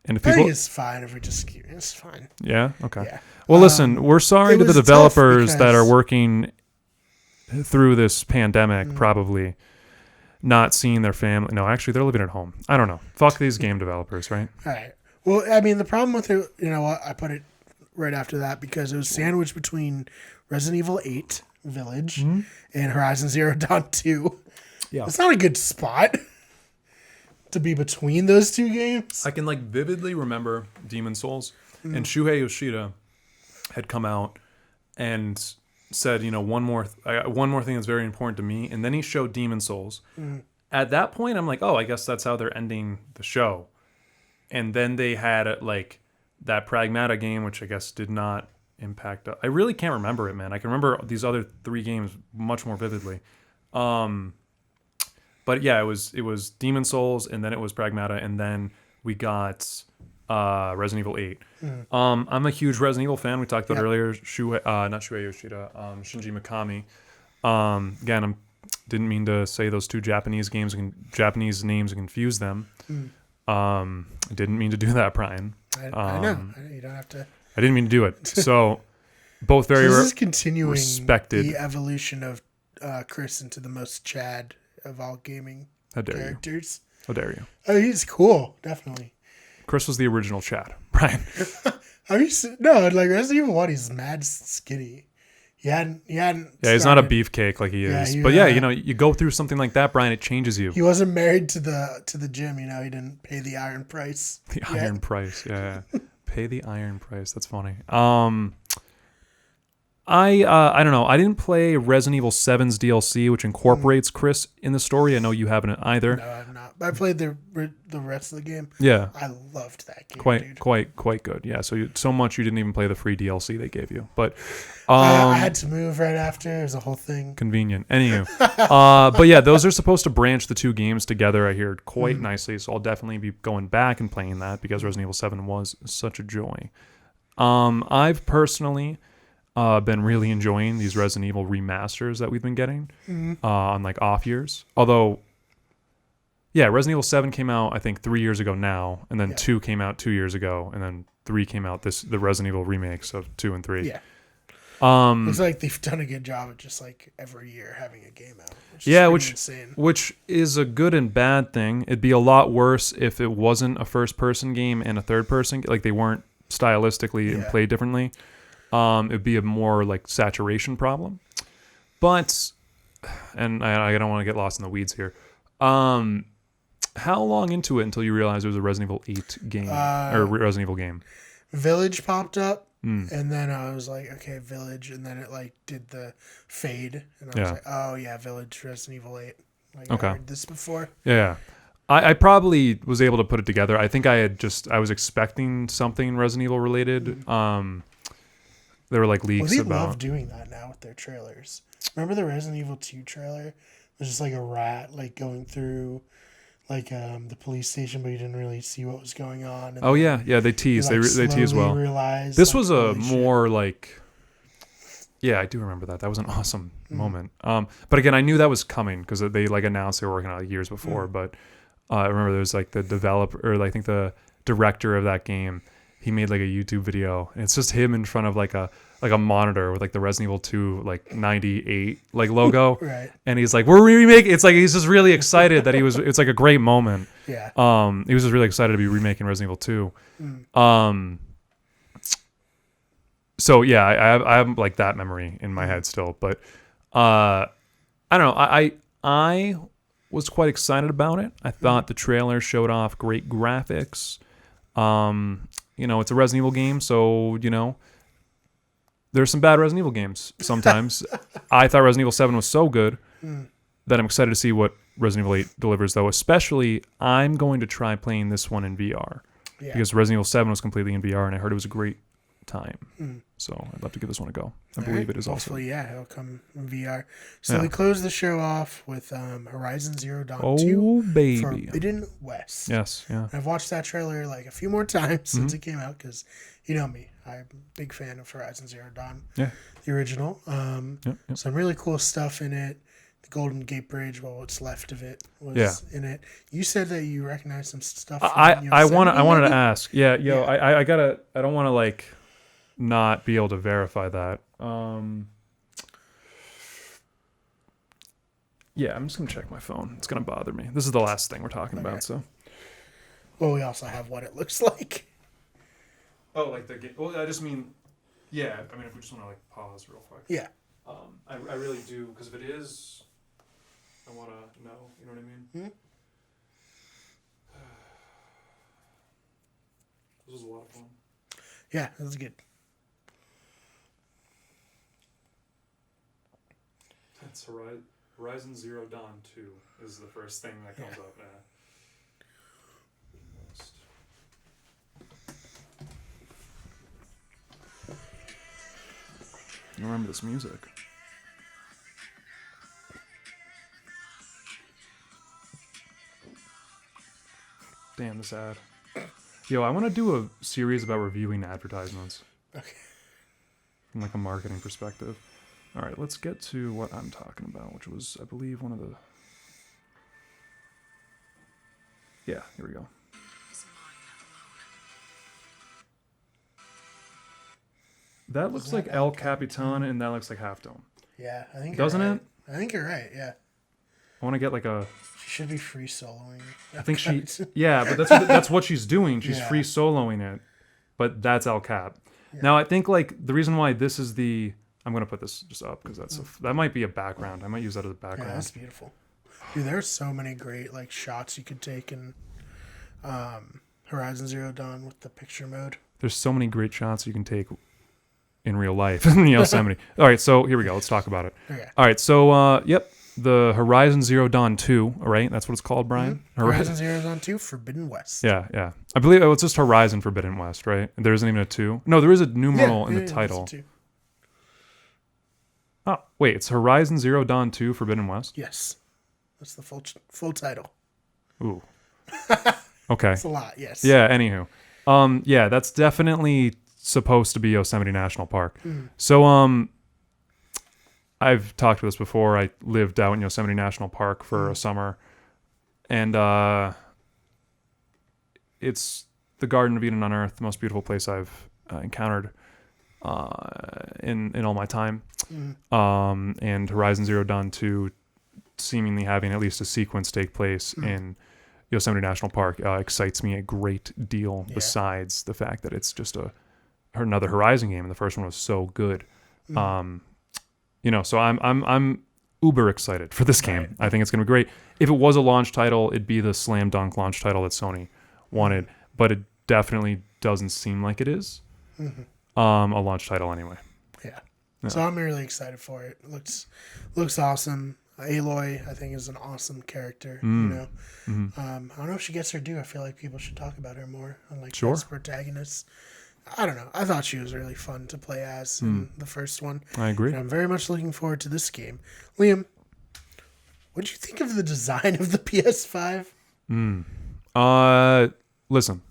And if I people, think it's fine if we just keep it's fine. yeah, okay. Yeah. Well, listen, we're sorry it to the was tough developers that are because- working through this pandemic, probably not seeing their family. No, actually, they're living at home. I don't know. Fuck these game developers, right? All right. Well, I mean, the problem with it, what? I put it right after that because it was sandwiched between Resident Evil 8 Village and Horizon Zero Dawn 2. Yeah. It's not a good spot to be between those two games. I can vividly remember Demon Souls, and Shuhei Yoshida had come out and said, one more thing that's very important to me, and then he showed Demon Souls. At that point, I'm like, oh, I guess that's how they're ending the show. And then they had that Pragmata game, which I guess did not impact. I really can't remember it, man. I can remember these other 3 games much more vividly. But yeah, it was Demon Souls, and then it was Pragmata, and then we got Resident Evil 8. I'm a huge Resident Evil fan. We talked about earlier. Not Shuhei Yoshida, Shinji Mikami. Again, I didn't mean to say those 2 Japanese names and confuse them. I didn't mean to do that, Brian. I know. You don't have to. I didn't mean to do it. So both very This is continuing respected. the evolution of Chris into the most Chad of all gaming How dare characters. you? How dare you? Oh, he's cool, definitely. Chris was the original Chad, Brian. No, Resident Evil 1, he's mad skinny. He hadn't. Yeah, he's not a started- beefcake like he Yeah, is. he, But yeah, you go through something like that, Brian, it changes you. He wasn't married to the gym. He didn't pay the iron price. The yet. iron price, yeah. Pay the iron price. That's funny. I don't know. I didn't play Resident Evil 7's DLC, which incorporates Chris in the story. I know you haven't either. No, I'm not. But I played the rest of the game. Yeah, I loved that game. Dude. quite good. Yeah, so much you didn't even play the free DLC they gave you, but I had to move right after. It was a whole thing. convenient. Anywho, but yeah, those are supposed to branch the two games together. I hear quite nicely, so I'll definitely be going back and playing that because Resident Evil 7 was such a joy. I've personally been really enjoying these Resident Evil remasters that we've been getting on like off years. Although, yeah, Resident Evil 7 came out I think 3 years ago now, and then 2 came out 2 years ago, and then 3 came out the Resident Evil remakes of 2 and 3. Yeah. Looks like they've done a good job of just like every year having a game out. Which insane. Which is a good and bad thing. It'd be a lot worse if it wasn't a first person game and a third person, like they weren't stylistically and played differently. It'd be a more like saturation problem. But, and I don't want to get lost in the weeds here. How long into it until you realized it was a Resident Evil 8 game or Resident Evil game? Village popped up, and then I was like, okay, Village, and then it like did the fade, and I was like, oh yeah, Village, Resident Evil 8. Like, I heard this before. Yeah. I probably was able to put it together. I think I was expecting something Resident Evil related. There were like leaks they about. love doing that now with their trailers. Remember the Resident Evil 2 trailer? It was just like a rat like going through like the police station, but you didn't really see what was going on. And They teased. you, They teased well. Realized, This like, was a holy more like. Yeah, I do remember that. That was an awesome moment. But again, I knew that was coming because they like announced they were working on it years before. But I remember there was like the developer, or I think the director of that game. He made like a YouTube video, and it's just him in front of like a monitor with like the Resident Evil 2 like 98 like logo, right? And he's like, "We're remaking." It's like he's just really excited that he was. It's like a great moment. Yeah. He was just really excited to be remaking Resident Evil 2. So yeah, I have like that memory in my head still, but I don't know. I was quite excited about it. I thought the trailer showed off great graphics. It's a Resident Evil game, so, there's some bad Resident Evil games sometimes. I thought Resident Evil 7 was so good that I'm excited to see what Resident Evil 8 delivers, though. Especially, I'm going to try playing this one in VR. Yeah. Because Resident Evil 7 was completely in VR, and I heard it was a great time. So I'd love to give this one a go. I believe it is also. Hopefully, it'll come in VR. So we closed the show off with Horizon Zero Dawn 2 Oh, baby. Forbidden West. Yes, yeah. And I've watched that trailer like a few more times since it came out because, you know me, I'm a big fan of Horizon Zero Dawn, the original. Some really cool stuff in it. The Golden Gate Bridge, well, what's left of it was in it. You said that you recognized some stuff. I wanted to ask. I don't want to like not be able to verify that. I'm just gonna check my phone. It's gonna bother me. This is the last thing we're talking about. So, well, we also have what it looks like. Oh, like the game. Well, I just mean, I mean, if we just want to like pause real quick. Yeah. I really do, because if it is, I want to know. You know what I mean? This was a lot of fun. Yeah, that was good. That's Horizon Zero Dawn 2 is the first thing that comes up. Next. I remember this music. Damn, this ad. Yo, I want to do a series about reviewing advertisements. Okay. From like a marketing perspective. All right, let's get to what I'm talking about, which was, I believe, one of the... Yeah, here we go. That looks like El Capitan, and that looks like Half Dome. Yeah, I think doesn't right. it? I think you're right. Yeah. I want to get like a... She should be free soloing. I think she... Yeah, but that's what she's doing. She's free soloing it, but that's El Cap. Yeah. Now, I think like the reason why this is the... I'm gonna put this just up because that might be a background. I might use that as a Yeah, background. that's beautiful. Dude, there's so many great like shots you could take in Horizon Zero Dawn with the picture mode. There's so many great shots you can take in real life in Yosemite. All right, so here we go. Let's talk about it. Okay. All right, so yep, the Horizon Zero Dawn 2, right? That's what it's called, Brian? Mm-hmm. Horizon Zero Dawn 2 Forbidden West. Yeah. I believe it's just Horizon Forbidden West, right? There isn't even a 2. No, there is a numeral in the title. There's a 2. Oh, wait, it's Horizon Zero Dawn 2 Forbidden West? Yes. That's the full title. Ooh. Okay. That's a lot, yes. Yeah, anywho. Yeah, that's definitely supposed to be Yosemite National Park. So, I've talked about this before. I lived out in Yosemite National Park for a summer, and it's the Garden of Eden on Earth, the most beautiful place I've encountered in all my time. And Horizon Zero Dawn 2 seemingly having at least a sequence take place in Yosemite National Park excites me a great deal, besides the fact that it's just another Horizon game, and the first one was so good. So I'm uber excited for this game. Right. I think it's going to be great. If it was a launch title, it'd be the slam dunk launch title that Sony wanted, but it definitely doesn't seem like it is a launch title anyway. Yeah. So I'm really excited for it. It looks awesome. Aloy, I think, is an awesome character. I don't know if she gets her due. I feel like people should talk about her more. Like best protagonist. I don't know. I thought she was really fun to play as in the first one. I agree. And I'm very much looking forward to this game. Liam, what did you think of the design of the PS5? Listen.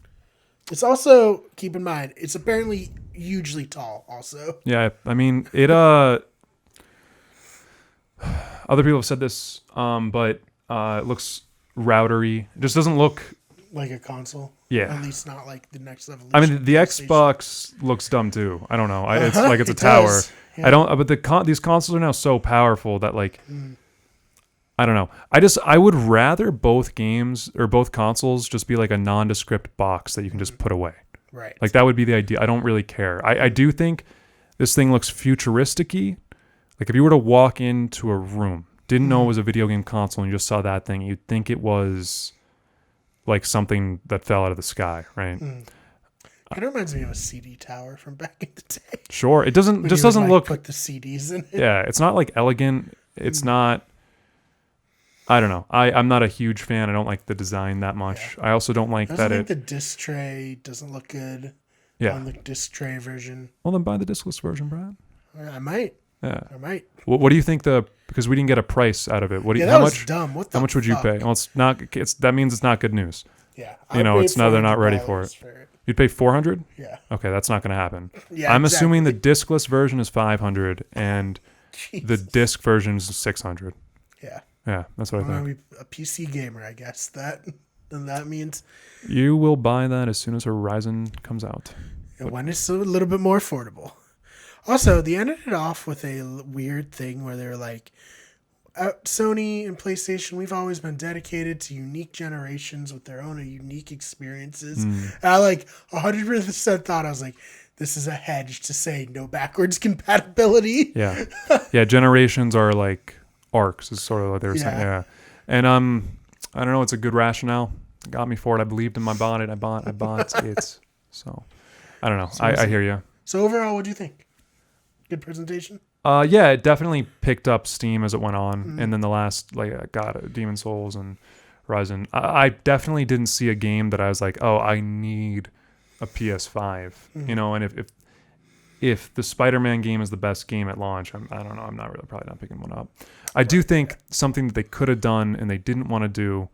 It's also, keep in mind, it's apparently hugely tall also. Yeah, I mean, it other people have said this, but it looks routery. It just doesn't look like a console. Yeah. At least not like the next evolution. I mean, the Xbox looks dumb too. I don't know. It's like it's a tower. Yeah. But these consoles are now so powerful that like, I don't know. I would rather both games or both consoles just be like a nondescript box that you can just put away. Right. Like that would be the idea. I don't really care. I do think this thing looks futuristic-y. Like if you were to walk into a room, didn't know it was a video game console, and you just saw that thing, you'd think it was like something that fell out of the sky, right? It reminds me of a CD tower from back in the day. Sure, it doesn't look. Put the CDs in it. Yeah, it's not like elegant. It's not. I don't know. I'm not a huge fan. I don't like the design that much. Yeah. I also don't like that the disc tray doesn't look good. Yeah. On the disc tray version. Well, then buy the discless version, Brad. I might. Yeah. I might. What do you think because we didn't get a price out of it? How much? Dumb. What the How much would you pay? Well, it's not. That means it's not good news. Yeah. It's now they're not ready for it. You'd pay $400? Yeah. Okay, that's not going to happen. Yeah. I'm assuming the discless version is $500 and the disc version is $600. Yeah. Yeah, that's what I think. A PC gamer, I guess. That means you will buy that as soon as Horizon comes out. When it's a little bit more affordable. Also, they ended it off with a weird thing where they're like, Sony and PlayStation, we've always been dedicated to unique generations with their own unique experiences. And I 100% thought, I was like, this is a hedge to say no backwards compatibility. Yeah. Yeah, generations are like arcs is sort of what they were saying. Yeah. And I don't know, it's a good rationale. It got me for it. I believed in my bonnet. I bought it. So I don't know. I hear you. So overall, what do you think? Good presentation? Yeah, it definitely picked up steam as it went on. And then the last, Demon Souls and Horizon. I definitely didn't see a game that I was like, oh, I need a PS5. And if the Spider-Man game is the best game at launch, I don't know. I'm not really probably not picking one up. I do think something that they could have done and they didn't want to do.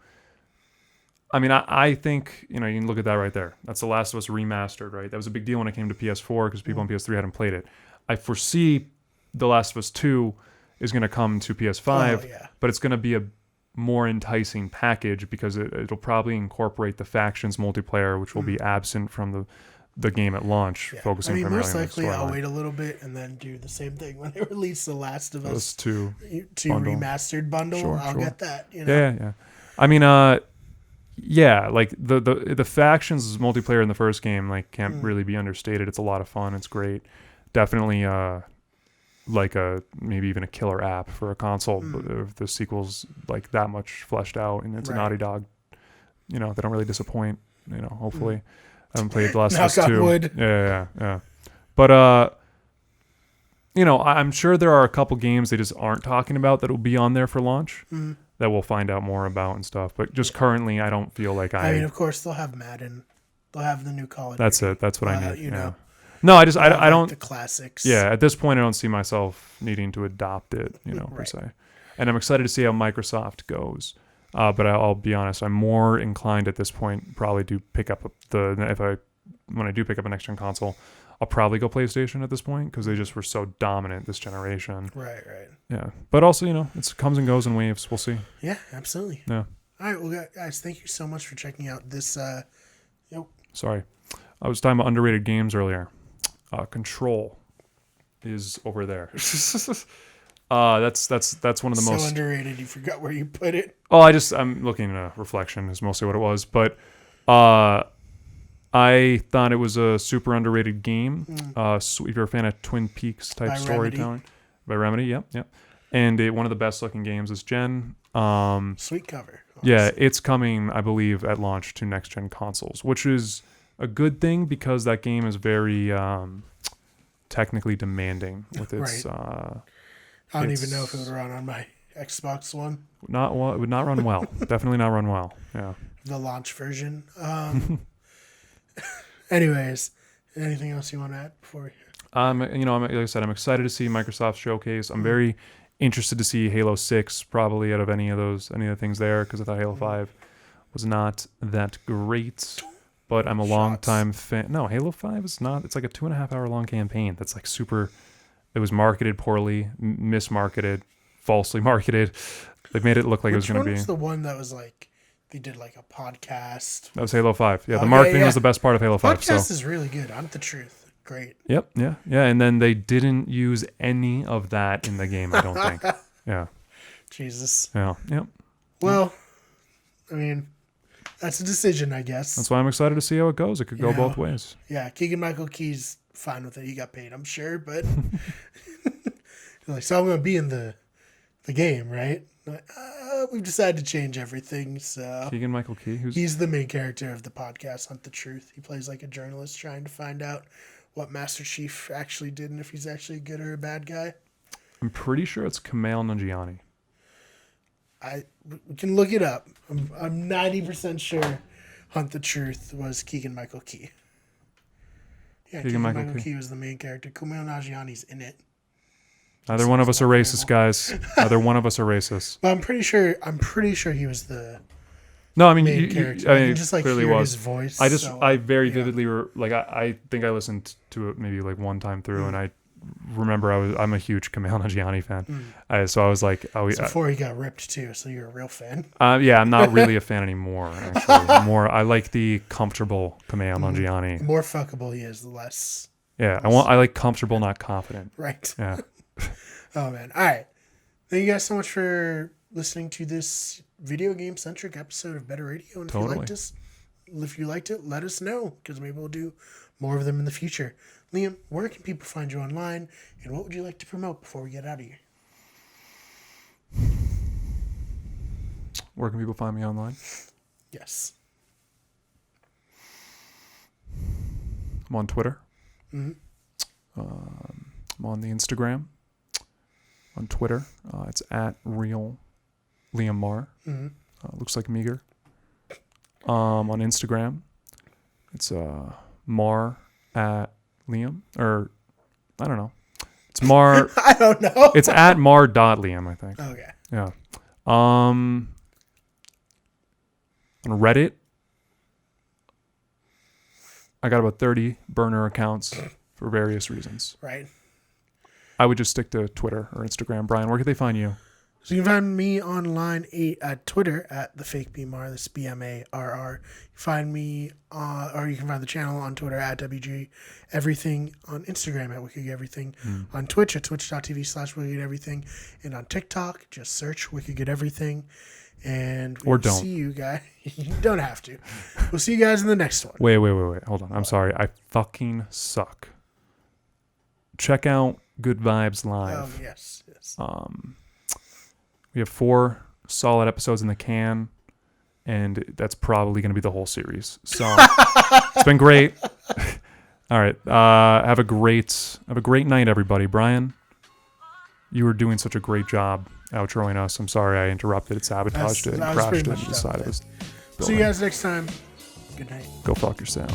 I mean, I think, you can look at that right there. That's The Last of Us remastered, right? That was a big deal when it came to PS4 because people on PS3 hadn't played it. I foresee The Last of Us 2 is going to come to PS5, but it's going to be a more enticing package because it'll probably incorporate the factions multiplayer, which will be absent from the game at launch, focusing primarily on the storyline. Most likely I'll wait a little bit and then do the same thing when they release The Last of Us 2 remastered bundle. Sure, I'll get that. Yeah. I mean, like the factions multiplayer in the first game can't really be understated. It's a lot of fun. It's great. Definitely like maybe even a killer app for a console. But if the sequel's like that much fleshed out and it's a Naughty Dog, they don't really disappoint. Hopefully, I haven't played The Last of Us 2. Wood. Yeah. But I'm sure there are a couple games they just aren't talking about that will be on there for launch that we'll find out more about and stuff. But just currently, I don't feel like I mean, of course, they'll have Madden. They'll have the new Call of Duty. That's it. That's what I need. You know. No, I don't. The classics. Yeah, at this point, I don't see myself needing to adopt it, per se. And I'm excited to see how Microsoft goes. But I'll be honest, I'm more inclined at this point probably to pick up when I do pick up a next gen console, I'll probably go PlayStation at this point because they just were so dominant this generation. Right. Yeah, but also it comes and goes in waves. We'll see. Yeah, absolutely. Yeah. All right, well, guys, thank you so much for checking out this. Sorry, I was talking about underrated games earlier. Control is over there. That's one of the so most underrated. You forgot where you put it. Oh, I'm looking at a reflection is mostly what it was, but I thought it was a super underrated game. If you're a fan of Twin Peaks type storytelling by Remedy, yep. And one of the best looking games this gen. Sweet cover. Honestly. Yeah, it's coming, I believe, at launch to next gen consoles, which is a good thing because that game is very technically demanding with its. I don't even know if it would run on my Xbox One. It would not run well. Definitely not run well. Yeah. The launch version. Anyways, anything else you want to add before? Like I said, I'm excited to see Microsoft showcase. I'm very interested to see Halo 6 probably out of any of the things there because I thought Halo 5 was not that great. But I'm a long time fan. No, Halo 5 is not. It's like a 2.5 hour long campaign. That's like super. It was marketed poorly, mismarketed, falsely marketed. They made it look like it was going to be. Which one was the one that was like they did like a podcast? That was Halo 5. Yeah, the marketing was the best part of Halo 5. Podcast is really good. I'm the truth. Great. Yep. Yeah. And then they didn't use any of that in the game. I don't think. Yeah. Jesus. Yeah. Yep. Well, I mean, that's a decision, I guess. That's why I'm excited to see how it goes. It could go both ways. Yeah, Keegan-Michael Key's fine with it. He got paid, I'm sure, but so I'm going to be in the game, right? We've decided to change everything. So Keegan-Michael Key, he's the main character of the podcast, Hunt the Truth. He plays like a journalist trying to find out what Master Chief actually did and if he's actually a good or a bad guy. I'm pretty sure it's Kumail Nanjiani. We can look it up. I'm 90% sure Hunt the Truth was Keegan-Michael Key. Yeah, Keegan-Michael Key was the main character. Kumail Nanjiani's in it. Neither one of us are racist, guys. Neither one of us are racist. But I'm pretty sure he was the main character. I mean, just like clearly hear was. his voice. I very vividly I think I listened to it maybe like one time through, and I remember I'm a huge Kumail Nanjiani fan. So I was like, before he got ripped too. So you're a real fan. Yeah, I'm not really a fan anymore. Actually, I like the comfortable Kumail Nanjiani. The more fuckable he is, the less. Yeah, I like comfortable, not confident. Right. Yeah. Oh man! All right, thank you guys so much for listening to this video game centric episode of Better Radio. And if you liked it, let us know because maybe we'll do more of them in the future. Liam, where can people find you online, and what would you like to promote before we get out of here? Where can people find me online? Yes. I'm on Twitter. Mm-hmm. I'm on the Instagram. On Twitter, it's at real Liam Marr. Mm-hmm. Looks like Meager. On Instagram, it's Marr at Liam, or I don't know. It's Marr. I don't know. It's at Marr.Liam, I think. Okay. Yeah. On Reddit, I got about 30 burner accounts for various reasons. Right. I would just stick to Twitter or Instagram. Brian, where can they find you? So you can find me online at Twitter at theFakeBMar, that's BMARR. You find me, or you can find the channel on Twitter at WG Everything, on Instagram at Wicked Everything, on Twitch at twitch.tv/Wicked Everything, and on TikTok, just search Wicked Everything. And we'll see you guys. You don't have to. We'll see you guys in the next one. Wait. Hold on. I'm sorry. I fucking suck check out Good Vibes Live. Oh, yes. We have 4 solid episodes in the can, and that's probably going to be the whole series. So it's been great. All right. Have a great night, everybody. Brian, you were doing such a great job outroing us. I'm sorry I interrupted, sabotaged it, and crashed it, and decided it was. See you guys next time. Good night. Go fuck yourself.